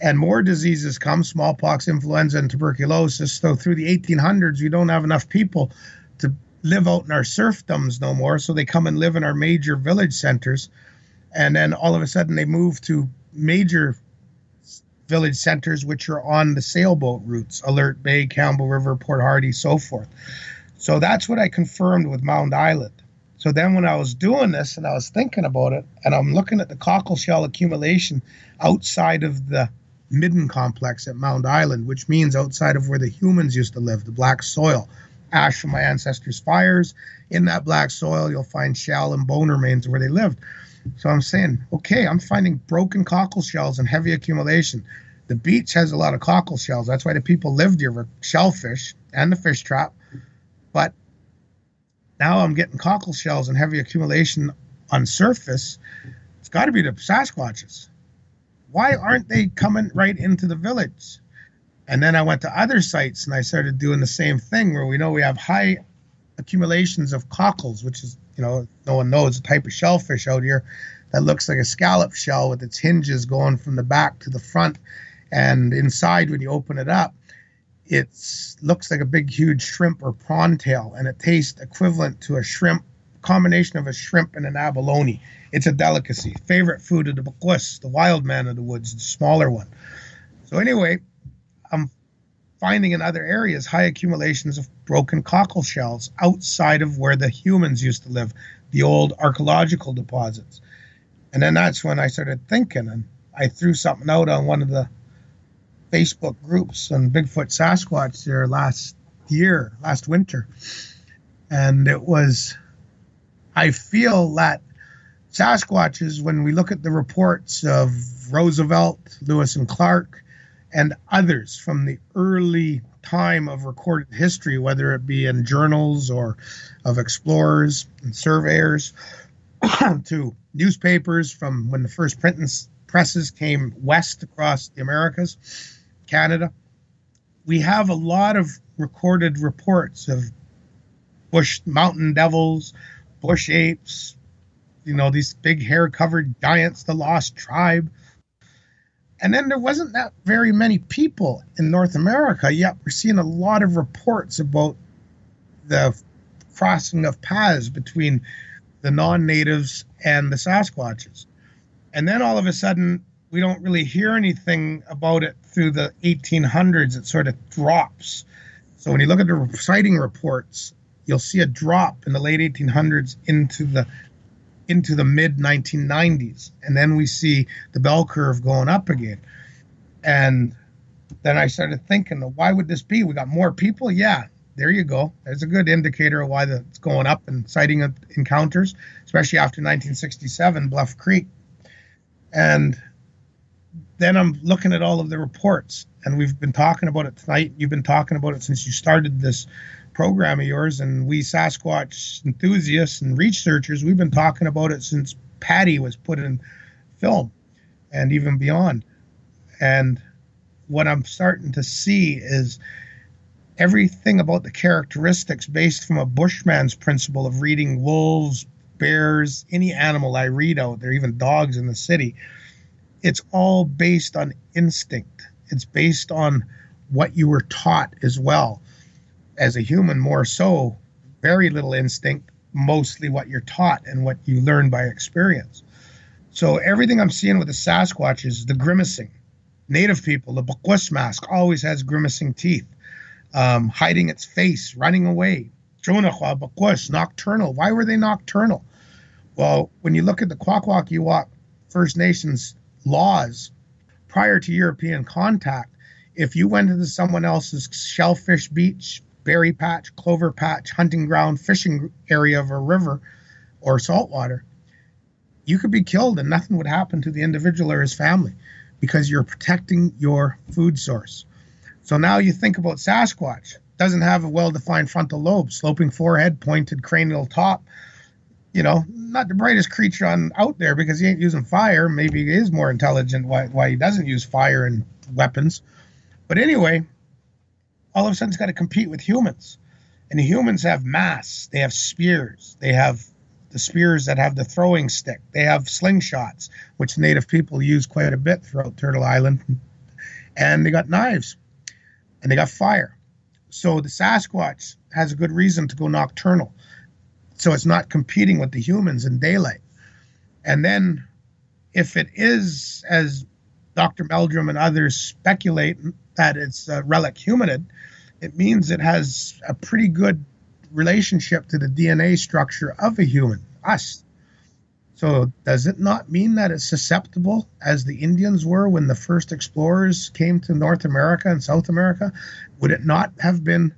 and more diseases come, smallpox, influenza, and tuberculosis. So through the 1800s, we don't have enough people to live out in our serfdoms no more. So they come and live in our major village centers. And then all of a sudden, they move to major village centers, which are on the sailboat routes, Alert Bay, Campbell River, Port Hardy, so forth. So that's what I confirmed with Mound Island. So then when I was doing this and I was thinking about it, and I'm looking at the cockle shell accumulation outside of the Midden complex at Mound Island, which means outside of where the humans used to live, the black soil, ash from my ancestors' fires. In that black soil, you'll find shell and bone remains where they lived. So I'm saying, okay, I'm finding broken cockle shells and heavy accumulation. The beach has a lot of cockle shells. That's why the people lived here were shellfish and the fish trap. But now I'm getting cockle shells and heavy accumulation on surface. It's got to be the Sasquatches. Why aren't they coming right into the village? And then I went to other sites and I started doing the same thing where we know we have high accumulations of cockles, which is, no one knows, a type of shellfish out here that looks like a scallop shell with its hinges going from the back to the front. And inside, when you open it up, It looks like a big, huge shrimp or prawn tail, and it tastes equivalent to a shrimp, combination of a shrimp and an abalone. It's a delicacy. Favorite food of the Bakwis, the wild man of the woods, the smaller one. So anyway, I'm finding in other areas high accumulations of broken cockle shells outside of where the humans used to live, the old archaeological deposits. And then that's when I started thinking, and I threw something out on one of the Facebook groups on Bigfoot Sasquatch there last winter. And it was, I feel that Sasquatches, when we look at the reports of Roosevelt, Lewis and Clark, and others from the early time of recorded history, whether it be in journals or of explorers and surveyors, to newspapers from when the first printing presses came west across the Americas, Canada, we have a lot of recorded reports of bush mountain devils, bush apes, these big hair-covered giants, the lost tribe. And then there wasn't that very many people in North America, yet we're seeing a lot of reports about the crossing of paths between the non-natives and the Sasquatches. And then all of a sudden, we don't really hear anything about it through the 1800s. It sort of drops. So when you look at the sighting reports, you'll see a drop in the late 1800s into the mid 1990s. And then we see the bell curve going up again. And then I started thinking, why would this be? We got more people? Yeah, there you go. There's a good indicator of why it's going up in sighting encounters, especially after 1967, Bluff Creek. And then I'm looking at all of the reports, and we've been talking about it tonight. You've been talking about it since you started this program of yours, and we Sasquatch enthusiasts and researchers, we've been talking about it since Patty was put in film and even beyond. And what I'm starting to see is everything about the characteristics based from a bushman's principle of reading wolves, bears, any animal I read out there, even dogs in the city. It's all based on instinct. It's based on what you were taught as well. As a human, more so, very little instinct, mostly what you're taught and what you learn by experience. So everything I'm seeing with the Sasquatch is the grimacing. Native people, the Bakwis mask always has grimacing teeth, hiding its face, running away. Chonachwa, Bakwis, nocturnal. Why were they nocturnal? Well, when you look at the Kwakwaka'wakw First Nations laws prior to European contact, if you went into someone else's shellfish beach, berry patch, clover patch, hunting ground, fishing area of a river or saltwater, you could be killed and nothing would happen to the individual or his family because you're protecting your food source. So now you think about Sasquatch. Doesn't have a well-defined frontal lobe, sloping forehead, pointed cranial top. Not the brightest creature out there because he ain't using fire. Maybe he is more intelligent why he doesn't use fire and weapons. But anyway, all of a sudden it's got to compete with humans. And the humans have mass. They have spears. They have the spears that have the throwing stick. They have slingshots, which Native people use quite a bit throughout Turtle Island. And they got knives. And they got fire. So the Sasquatch has a good reason to go nocturnal. So it's not competing with the humans in daylight. And then if it is, as Dr. Meldrum and others speculate, that it's a relic hominid, it means it has a pretty good relationship to the DNA structure of a human, us. So does it not mean that it's susceptible, as the Indians were when the first explorers came to North America and South America? Would it not have been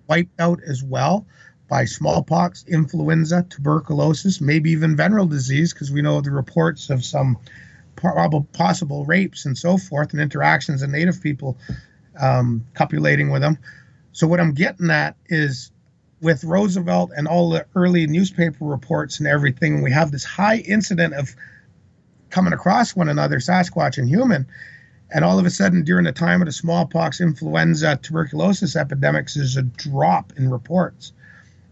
wiped out as well by smallpox, influenza, tuberculosis, maybe even venereal disease, because we know the reports of some possible rapes and so forth and interactions of Native people copulating with them. So what I'm getting at is with Roosevelt and all the early newspaper reports and everything, we have this high incident of coming across one another, Sasquatch and human. And all of a sudden, during the time of the smallpox, influenza, tuberculosis epidemics, there's a drop in reports.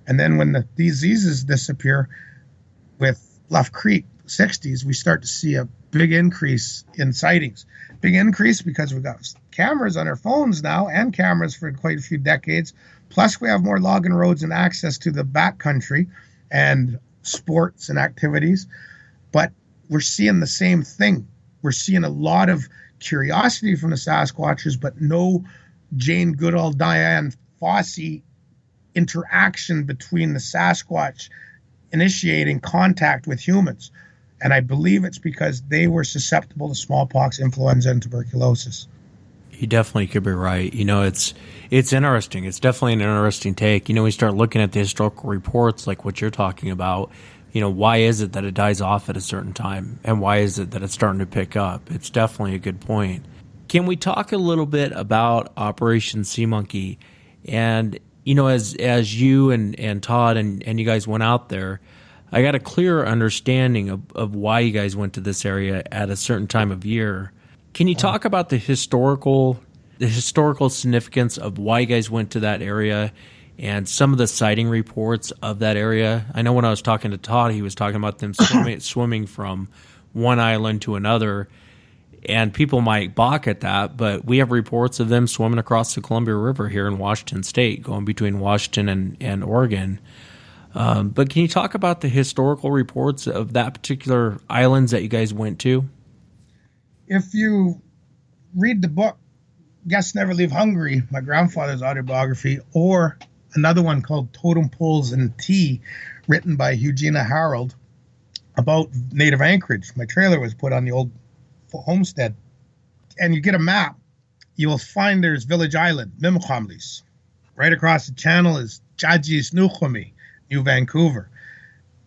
And then when the diseases disappear with Bluff Creek, 60s, we start to see a big increase in sightings. Big increase because we've got cameras on our phones now, and cameras for quite a few decades. Plus, we have more logging roads and access to the backcountry and sports and activities. But we're seeing the same thing. We're seeing a lot of curiosity from the Sasquatchers, but no Jane Goodall, Diane Fossey interaction between the Sasquatch initiating contact with humans. And I believe it's because they were susceptible to smallpox, influenza, and tuberculosis. You definitely could be right. It's interesting. It's definitely an interesting take. We start looking at the historical reports like what you're talking about. Why is it that it dies off at a certain time? And why is it that it's starting to pick up? It's definitely a good point. Can we talk a little bit about Operation Sea Monkey? And, as you and Todd and you guys went out there, I got a clearer understanding of why you guys went to this area at a certain time of year. Can you talk about the historical significance of why you guys went to that area and some of the sighting reports of that area? I know when I was talking to Todd, he was talking about them swimming from one island to another, and people might balk at that, but we have reports of them swimming across the Columbia River here in Washington State, going between Washington and Oregon. But can you talk about the historical reports of that particular islands that you guys went to? If you read the book, Guests Never Leave Hungary, my grandfather's autobiography, or another one called Totem Poles and Tea, written by Eugenia Harold, about native anchorage. My trailer was put on the old homestead. And you get a map, you will find there's Village Island, Mimicomlis. Right across the channel is Chajis Nukhumi, New Vancouver.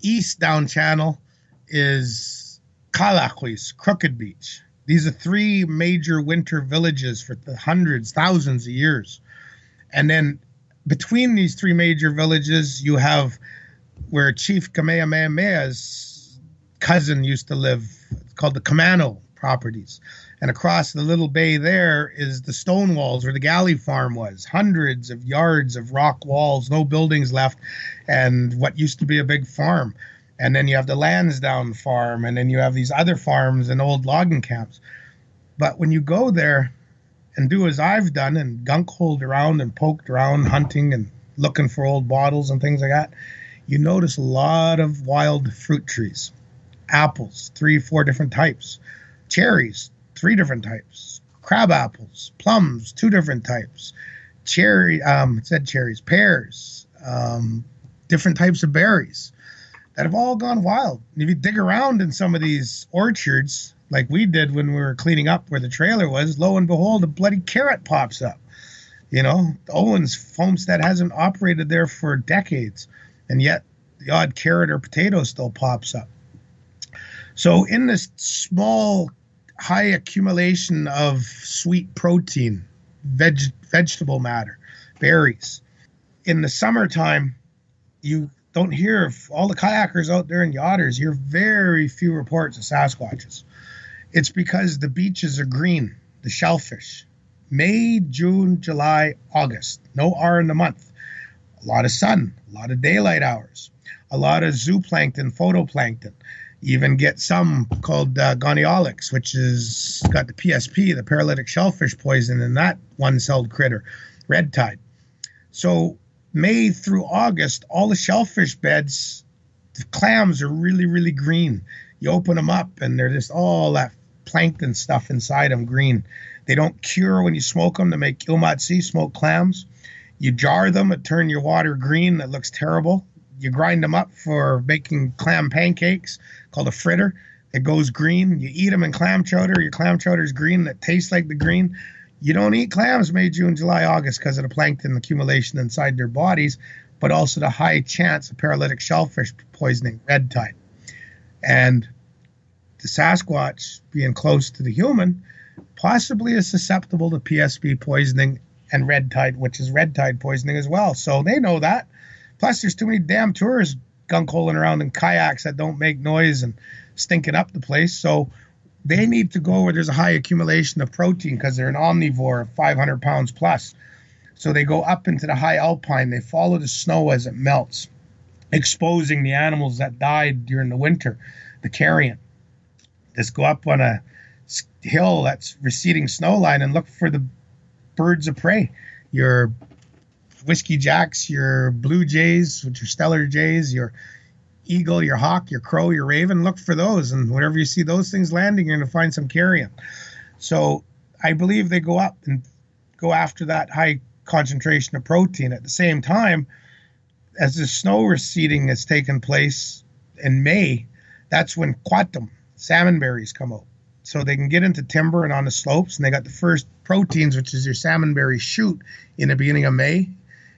East down channel is Kalaquis, Crooked Beach. These are three major winter villages for hundreds, thousands of years. And then between these three major villages, you have where Chief Kamehameha's cousin used to live. It's called the Kamano properties. And across the little bay there is the stone walls where the galley farm was. Hundreds of yards of rock walls, no buildings left, and what used to be a big farm. And then you have the Lansdowne farm, and then you have these other farms and old logging camps. But when you go there and do as I've done and gunk-holed around and poked around hunting and looking for old bottles and things like that, you notice a lot of wild fruit trees. Apples, 3-4 different types. Cherries, 3 different types. Crab apples, plums, 2 different types. Cherries, pears, different types of berries that have all gone wild. And if you dig around in some of these orchards, like we did when we were cleaning up where the trailer was, lo and behold, a bloody carrot pops up. The Owens homestead hasn't operated there for decades, and yet the odd carrot or potato still pops up. So in this small, high accumulation of sweet protein, vegetable matter, berries, in the summertime, you don't hear of all the kayakers out there and yachters. You hear very few reports of Sasquatches. It's because the beaches are green, the shellfish. May, June, July, August. No R in the month. A lot of sun, a lot of daylight hours, a lot of zooplankton, photoplankton. You even get some called goniolics, which is got the PSP, the paralytic shellfish poison, in that one-celled critter, red tide. So May through August, all the shellfish beds, the clams are really, really green. You open them up and they're just all that plankton stuff inside them green. They don't cure when you smoke them to make ilmatsi, smoked clams. You jar them and turn your water green. That looks terrible. You grind them up for making clam pancakes called a fritter. It goes green. You eat them in clam chowder. Your clam chowder is green. That tastes like the green. You don't eat clams May, June, July, August because of the plankton accumulation inside their bodies, but also the high chance of paralytic shellfish poisoning, red tide. And the Sasquatch, being close to the human, possibly is susceptible to PSP poisoning and red tide, which is red tide poisoning as well. So they know that. Plus, there's too many damn tourists gunk-holing around in kayaks that don't make noise and stinking up the place. So they need to go where there's a high accumulation of protein because they're an omnivore of 500 pounds plus. So they go up into the high alpine. They follow the snow as it melts, exposing the animals that died during the winter, the carrion. Just go up on a hill that's receding snow line and look for the birds of prey. Your whiskey jacks, your blue jays, which are stellar jays, your eagle, your hawk, your crow, your raven. Look for those, and whenever you see those things landing, you're going to find some carrion. So I believe they go up and go after that high concentration of protein. At the same time, as the snow receding has taken place in May, that's when quatum, salmon berries, come out. So they can get into timber and on the slopes, and they got the first proteins, which is your salmon berry shoot, in the beginning of May.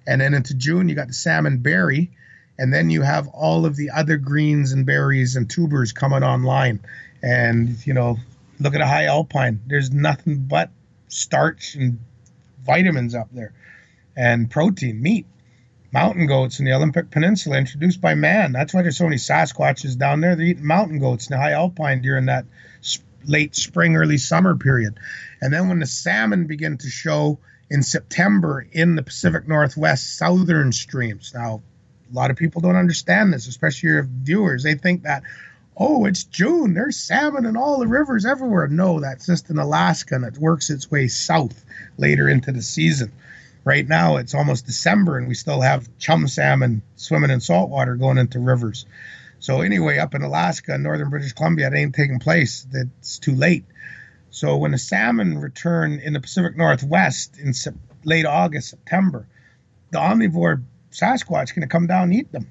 And then into June, you got the salmon berry. And then you have all of the other greens and berries and tubers coming online. And, look at a high alpine. There's nothing but starch and vitamins up there. And protein, meat. Mountain goats in the Olympic Peninsula, introduced by man. That's why there's so many Sasquatches down there. They're eating mountain goats in the high alpine during that late spring, early summer period. And then when the salmon begin to show in September in the Pacific Northwest southern streams. Now, a lot of people don't understand this, especially your viewers. They think that, oh, it's June, there's salmon in all the rivers everywhere. No, that's just in Alaska, and it works its way south later into the season. Right now, it's almost December, and we still have chum salmon swimming in saltwater going into rivers. So anyway, up in Alaska and northern British Columbia, it ain't taking place. It's too late. So when the salmon return in the Pacific Northwest in late August, September, the omnivore Sasquatch going to come down and eat them.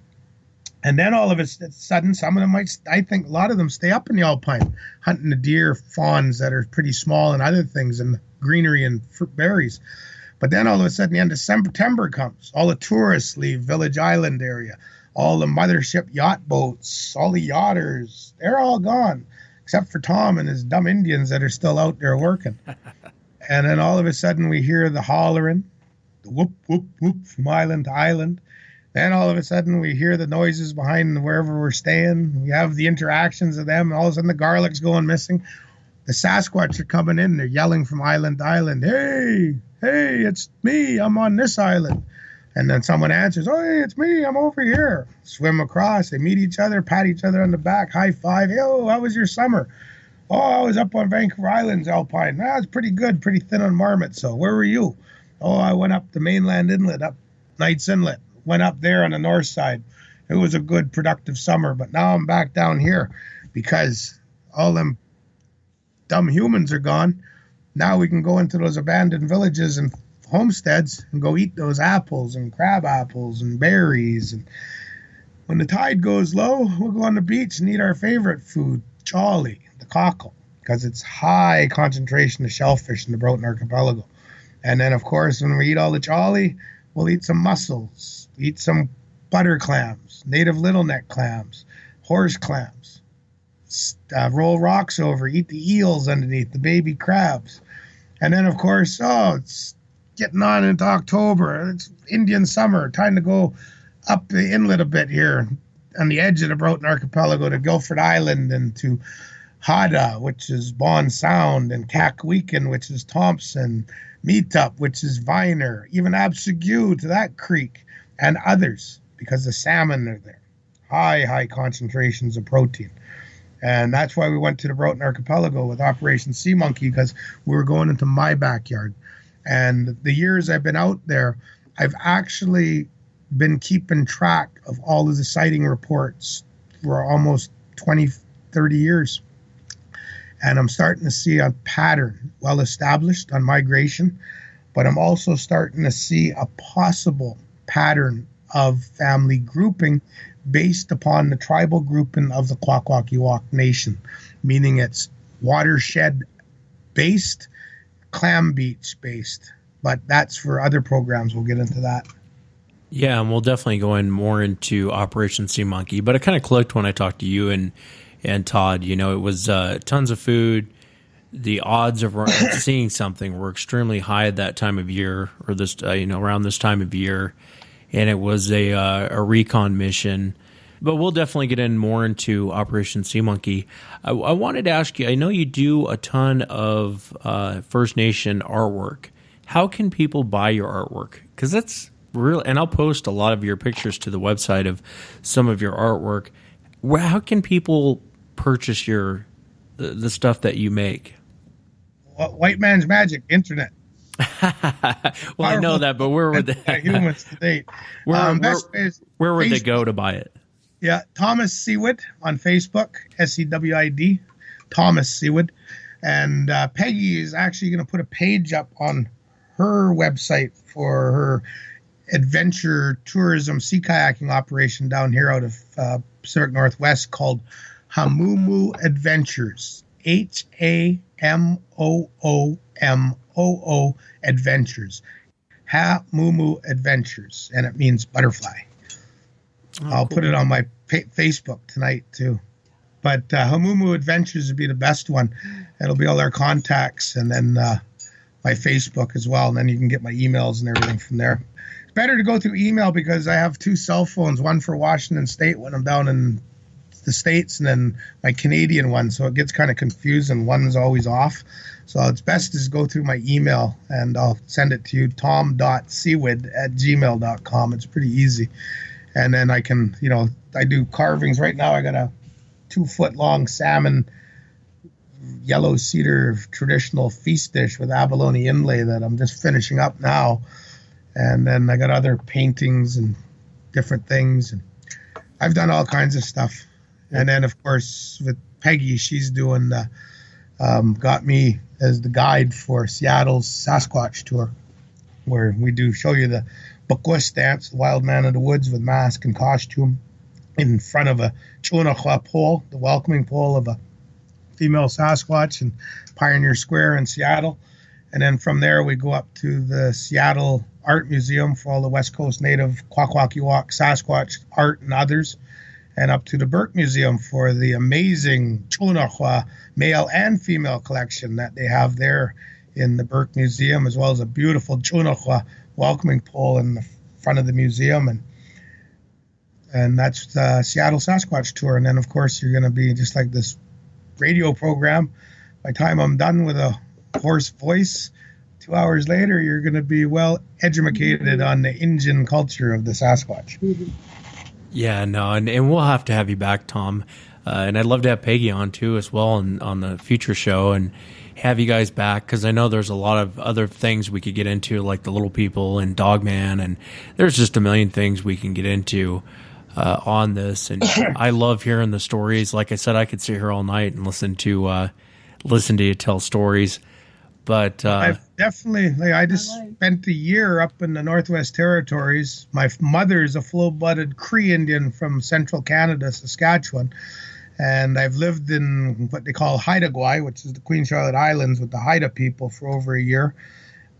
And then all of a sudden, some of them I think a lot of them stay up in the alpine, hunting the deer, fawns that are pretty small and other things, and greenery and fruit berries. But then all of a sudden, the end of September comes. All the tourists leave Village Island area. All the mothership yacht boats, all the yachters, they're all gone, except for Tom and his dumb Indians that are still out there working. And then all of a sudden we hear the hollering, the whoop, whoop, whoop from island to island. Then all of a sudden we hear the noises behind wherever we're staying. We have the interactions of them. All of a sudden the garlic's going missing. The Sasquatch are coming in. They're yelling from island to island, hey, it's me. I'm on this island. And then someone answers, oh, hey, it's me. I'm over here. Swim across. They meet each other, pat each other on the back, high five. Yo, how was your summer? Oh, I was up on Vancouver Island's alpine. That was pretty good, pretty thin on marmot. So where were you? Oh, I went up the mainland inlet, up Knights Inlet. Went up there on the north side. It was a good, productive summer. But now I'm back down here because all them dumb humans are gone. Now we can go into those abandoned villages and homesteads and go eat those apples and crab apples and berries. And when the tide goes low, we'll go on the beach and eat our favorite food, chawley, the cockle, because it's high concentration of shellfish in the Broughton Archipelago. And then, of course, when we eat all the chawley, we'll eat some mussels, eat some butter clams, native little neck clams, horse clams, roll rocks over, eat the eels underneath, the baby crabs. And then, of course, it's getting on into October. It's Indian summer. Time to go up the inlet a bit here on the edge of the Broughton Archipelago to Guilford Island and to Hada, which is Bond Sound, and Kakweekin, which is Thompson, Meetup, which is Viner, even Absegu to that creek, and others, because the salmon are there. High concentrations of protein. And that's why we went to the Broughton Archipelago with Operation Sea Monkey, because we were going into my backyard. And the years I've been out there, I've actually been keeping track of all of the sighting reports for almost 20, 30 years. And I'm starting to see a pattern well established on migration, but I'm also starting to see a possible pattern of family grouping based upon the tribal grouping of the Kwakwaka'wakw Nation, meaning it's watershed based, clam beach based, but that's for other programs. We'll get into that. Yeah, and we'll definitely go in more into Operation Sea Monkey, but it kind of clicked when I talked to you and Todd. It was tons of food. The odds of seeing something were extremely high at that time of year, or this around this time of year, and it was a recon mission. But we'll definitely get in more into Operation Sea Monkey. I wanted to ask you, I know you do a ton of First Nation artwork. How can people buy your artwork? Because that's real, and I'll post a lot of your pictures to the website of some of your artwork. How can people purchase your the stuff that you make? White man's magic, internet. Well, I know that, but where would they humans to date? Where would they go to buy it? Yeah, Thomas Sewid on Facebook, SEWID, Thomas Sewid. And Peggy is actually going to put a page up on her website for her adventure tourism sea kayaking operation down here out of Pacific Northwest called Hamumu Adventures. HAMOOMOO Adventures. Hamumu Adventures. And it means butterfly. I'll put it on my Facebook tonight too. But Hamumu Adventures would be the best one. It'll be all their contacts, and then my Facebook as well. And then you can get my emails and everything from there. It's better to go through email because I have two cell phones, one for Washington State when I'm down in the States, and then my Canadian one. So it gets kind of confusing. One's always off. So it's best to go through my email, and I'll send it to you, tom.sewid@gmail.com. It's pretty easy. And then I can, I do carvings. Right now I got a 2-foot-long salmon yellow cedar traditional feast dish with abalone inlay that I'm just finishing up now. And then I got other paintings and different things. And I've done all kinds of stuff. And then, of course, with Peggy, she's doing got me as the guide for Seattle's Sasquatch tour, where we do show you the Bakwis dance, the wild man of the woods with mask and costume, in front of a Chunahua pole, the welcoming pole of a female Sasquatch in Pioneer Square in Seattle. And then from there, we go up to the Seattle Art Museum for all the West Coast Native Kwakwakiwak Sasquatch art and others, and up to the Burke Museum for the amazing Chunahua male and female collection that they have there in the Burke Museum, as well as a beautiful Chunahua welcoming pole in the front of the museum. And that's the Seattle Sasquatch tour. And then, of course, you're going to be just like this radio program. By the time I'm done with a hoarse voice, 2 hours later, you're going to be well educated on the Indian culture of the Sasquatch. Yeah, no, and we'll have to have you back, Tom. And I'd love to have Peggy on, too, as well, on the future show, and have you guys back, because I know there's a lot of other things we could get into, like the Little People and Dogman, and there's just a million things we can get into on this. And I love hearing the stories. Like I said, I could sit here all night and listen to you tell stories. But I've definitely, I just spent a year up in the Northwest Territories. My mother's a full-blooded Cree Indian from central Canada, Saskatchewan. And I've lived in what they call Haida Gwaii, which is the Queen Charlotte Islands, with the Haida people for over a year.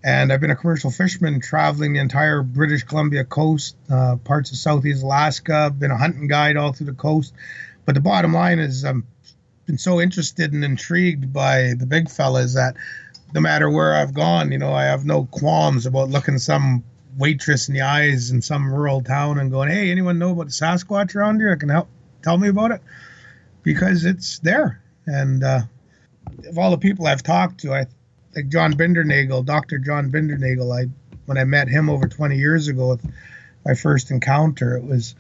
And I've been a commercial fisherman traveling the entire British Columbia coast, parts of Southeast Alaska. I've been a hunting guide all through the coast. But the bottom line is I've been so interested and intrigued by the big fellas that no matter where I've gone, I have no qualms about looking some waitress in the eyes in some rural town and going, hey, anyone know about the Sasquatch around here? I can help tell me about it. Because it's there. And of all the people I've talked to, like John Bindernagel, Dr. John Bindernagel, when I met him over 20 years ago with my first encounter, it was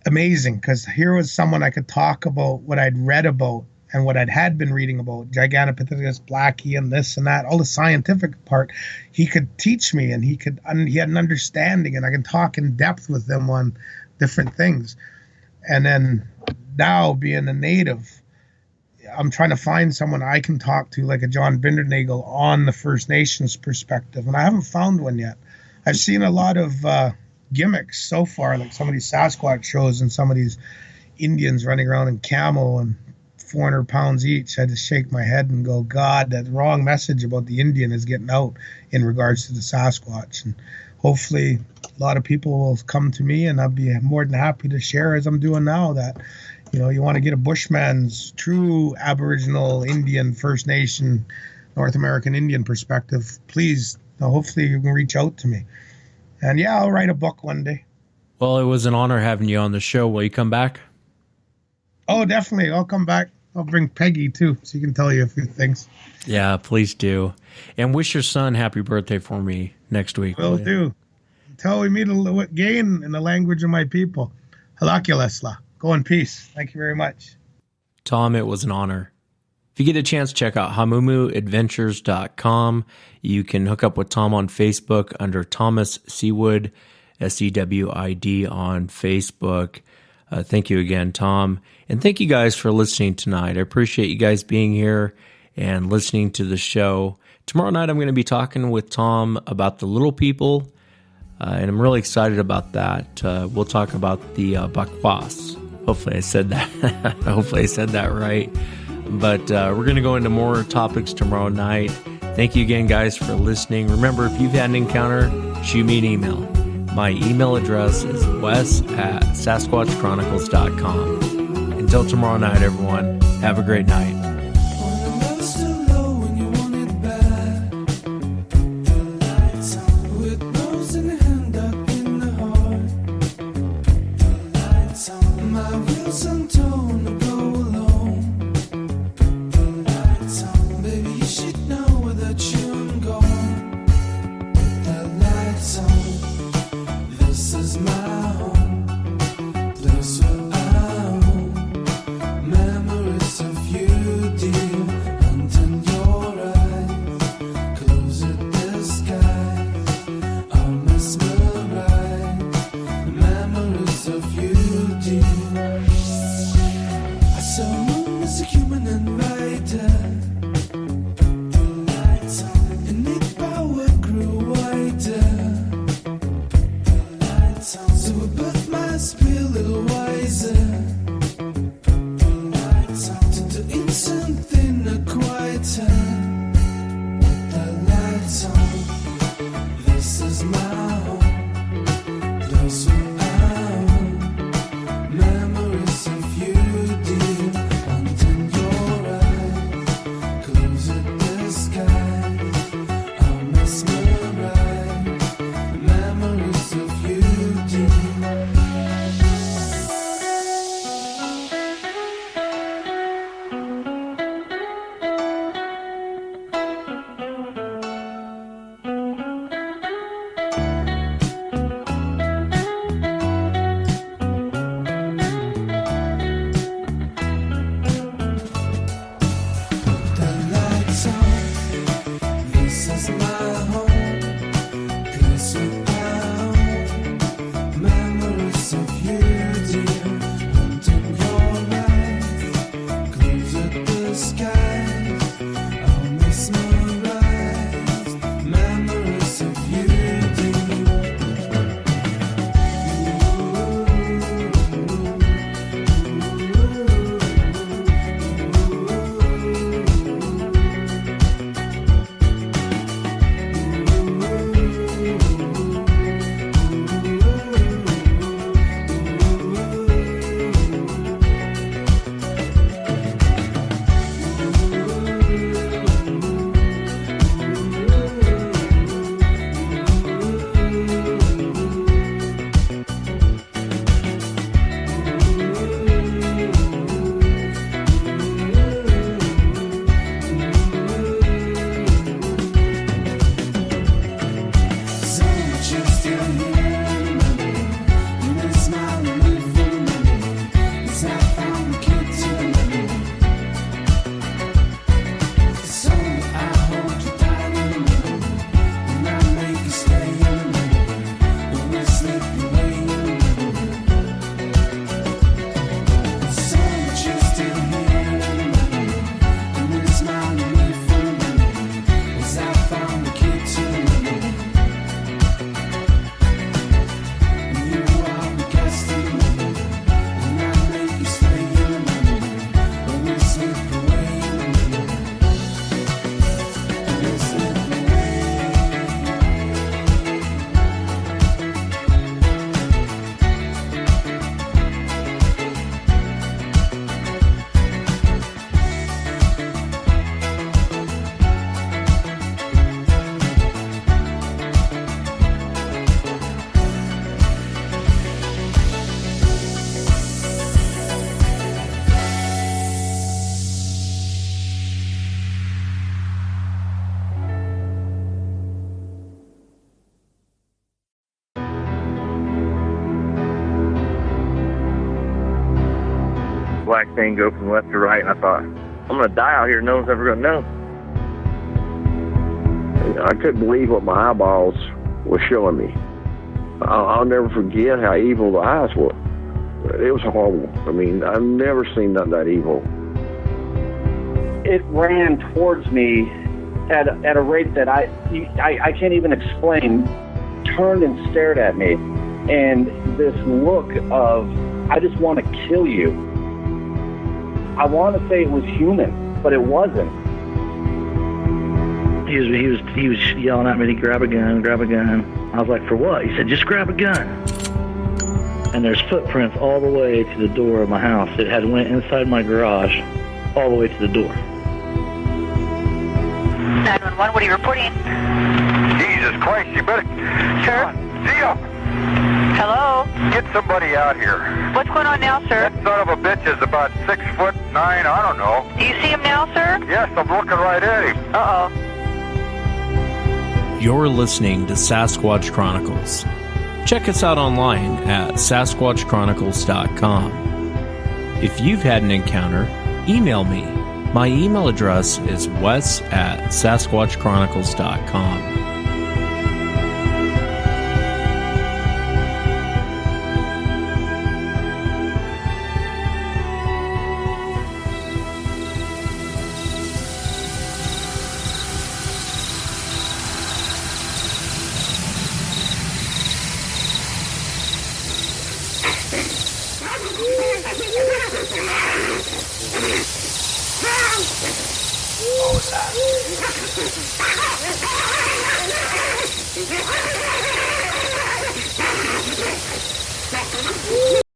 amazing because here was someone I could talk about what I'd read about and what had been reading about, Gigantopithecus blackie and this and that, all the scientific part. He could teach me, and he had an understanding, and I can talk in depth with him on different things. And then now, being a native, I'm trying to find someone I can talk to, like a John Bindernagel, on the First Nations perspective, and I haven't found one yet. I've seen a lot of gimmicks so far, like some of these Sasquatch shows and some of these Indians running around in camo and 400 pounds each. I just shake my head and go, God, that wrong message about the Indian is getting out in regards to the Sasquatch. And hopefully a lot of people will come to me, and I'll be more than happy to share, as I'm doing now, that, you want to get a Bushman's true Aboriginal Indian, First Nation, North American Indian perspective, please, hopefully you can reach out to me. And yeah, I'll write a book one day. Well, it was an honor having you on the show. Will you come back? Oh, definitely. I'll come back. I'll bring Peggy too, so you can tell you a few things. Yeah, please do. And wish your son happy birthday for me next week. Will do. Until we meet again in the language of my people. Halakilasla. Go in peace. Thank you very much. Tom, it was an honor. If you get a chance, check out hamumuadventures.com. You can hook up with Tom on Facebook under Thomas Sewid, SEWID on Facebook. Thank you again, Tom. And thank you guys for listening tonight. I appreciate you guys being here and listening to the show. Tomorrow night, I'm going to be talking with Tom about the little people, and I'm really excited about that. We'll talk about the bakwas. Hopefully I said that. Hopefully I said that right. But we're going to go into more topics tomorrow night. Thank you again, guys, for listening. Remember, if you've had an encounter, shoot me an email. My email address is wes@sasquatchchronicles.com. Until tomorrow night, everyone, have a great night. black thing go from left to right, and I thought, I'm gonna die out here. No one's ever gonna know. I couldn't believe what my eyeballs were showing me. I'll never forget how evil the eyes were. It was horrible. I mean, I've never seen nothing that evil. It ran towards me at a rate that I can't even explain. Turned and stared at me, and this look of, I just want to kill you. I want to say it was human, but it wasn't. He was yelling at me to grab a gun, grab a gun. I was like, for what? He said, just grab a gun. And there's footprints all the way to the door of my house. It had went inside my garage, all the way to the door. 911, what are you reporting? Jesus Christ, you better... Sir? Zia! Hello? Get somebody out here. What's going on now, sir? That son of a bitch is about 6'9", I don't know. Do you see him now, sir? Yes, I'm looking right at him. Uh-oh. You're listening to Sasquatch Chronicles. Check us out online at sasquatchchronicles.com. If you've had an encounter, email me. My email address is wes@sasquatchchronicles.com. What was that?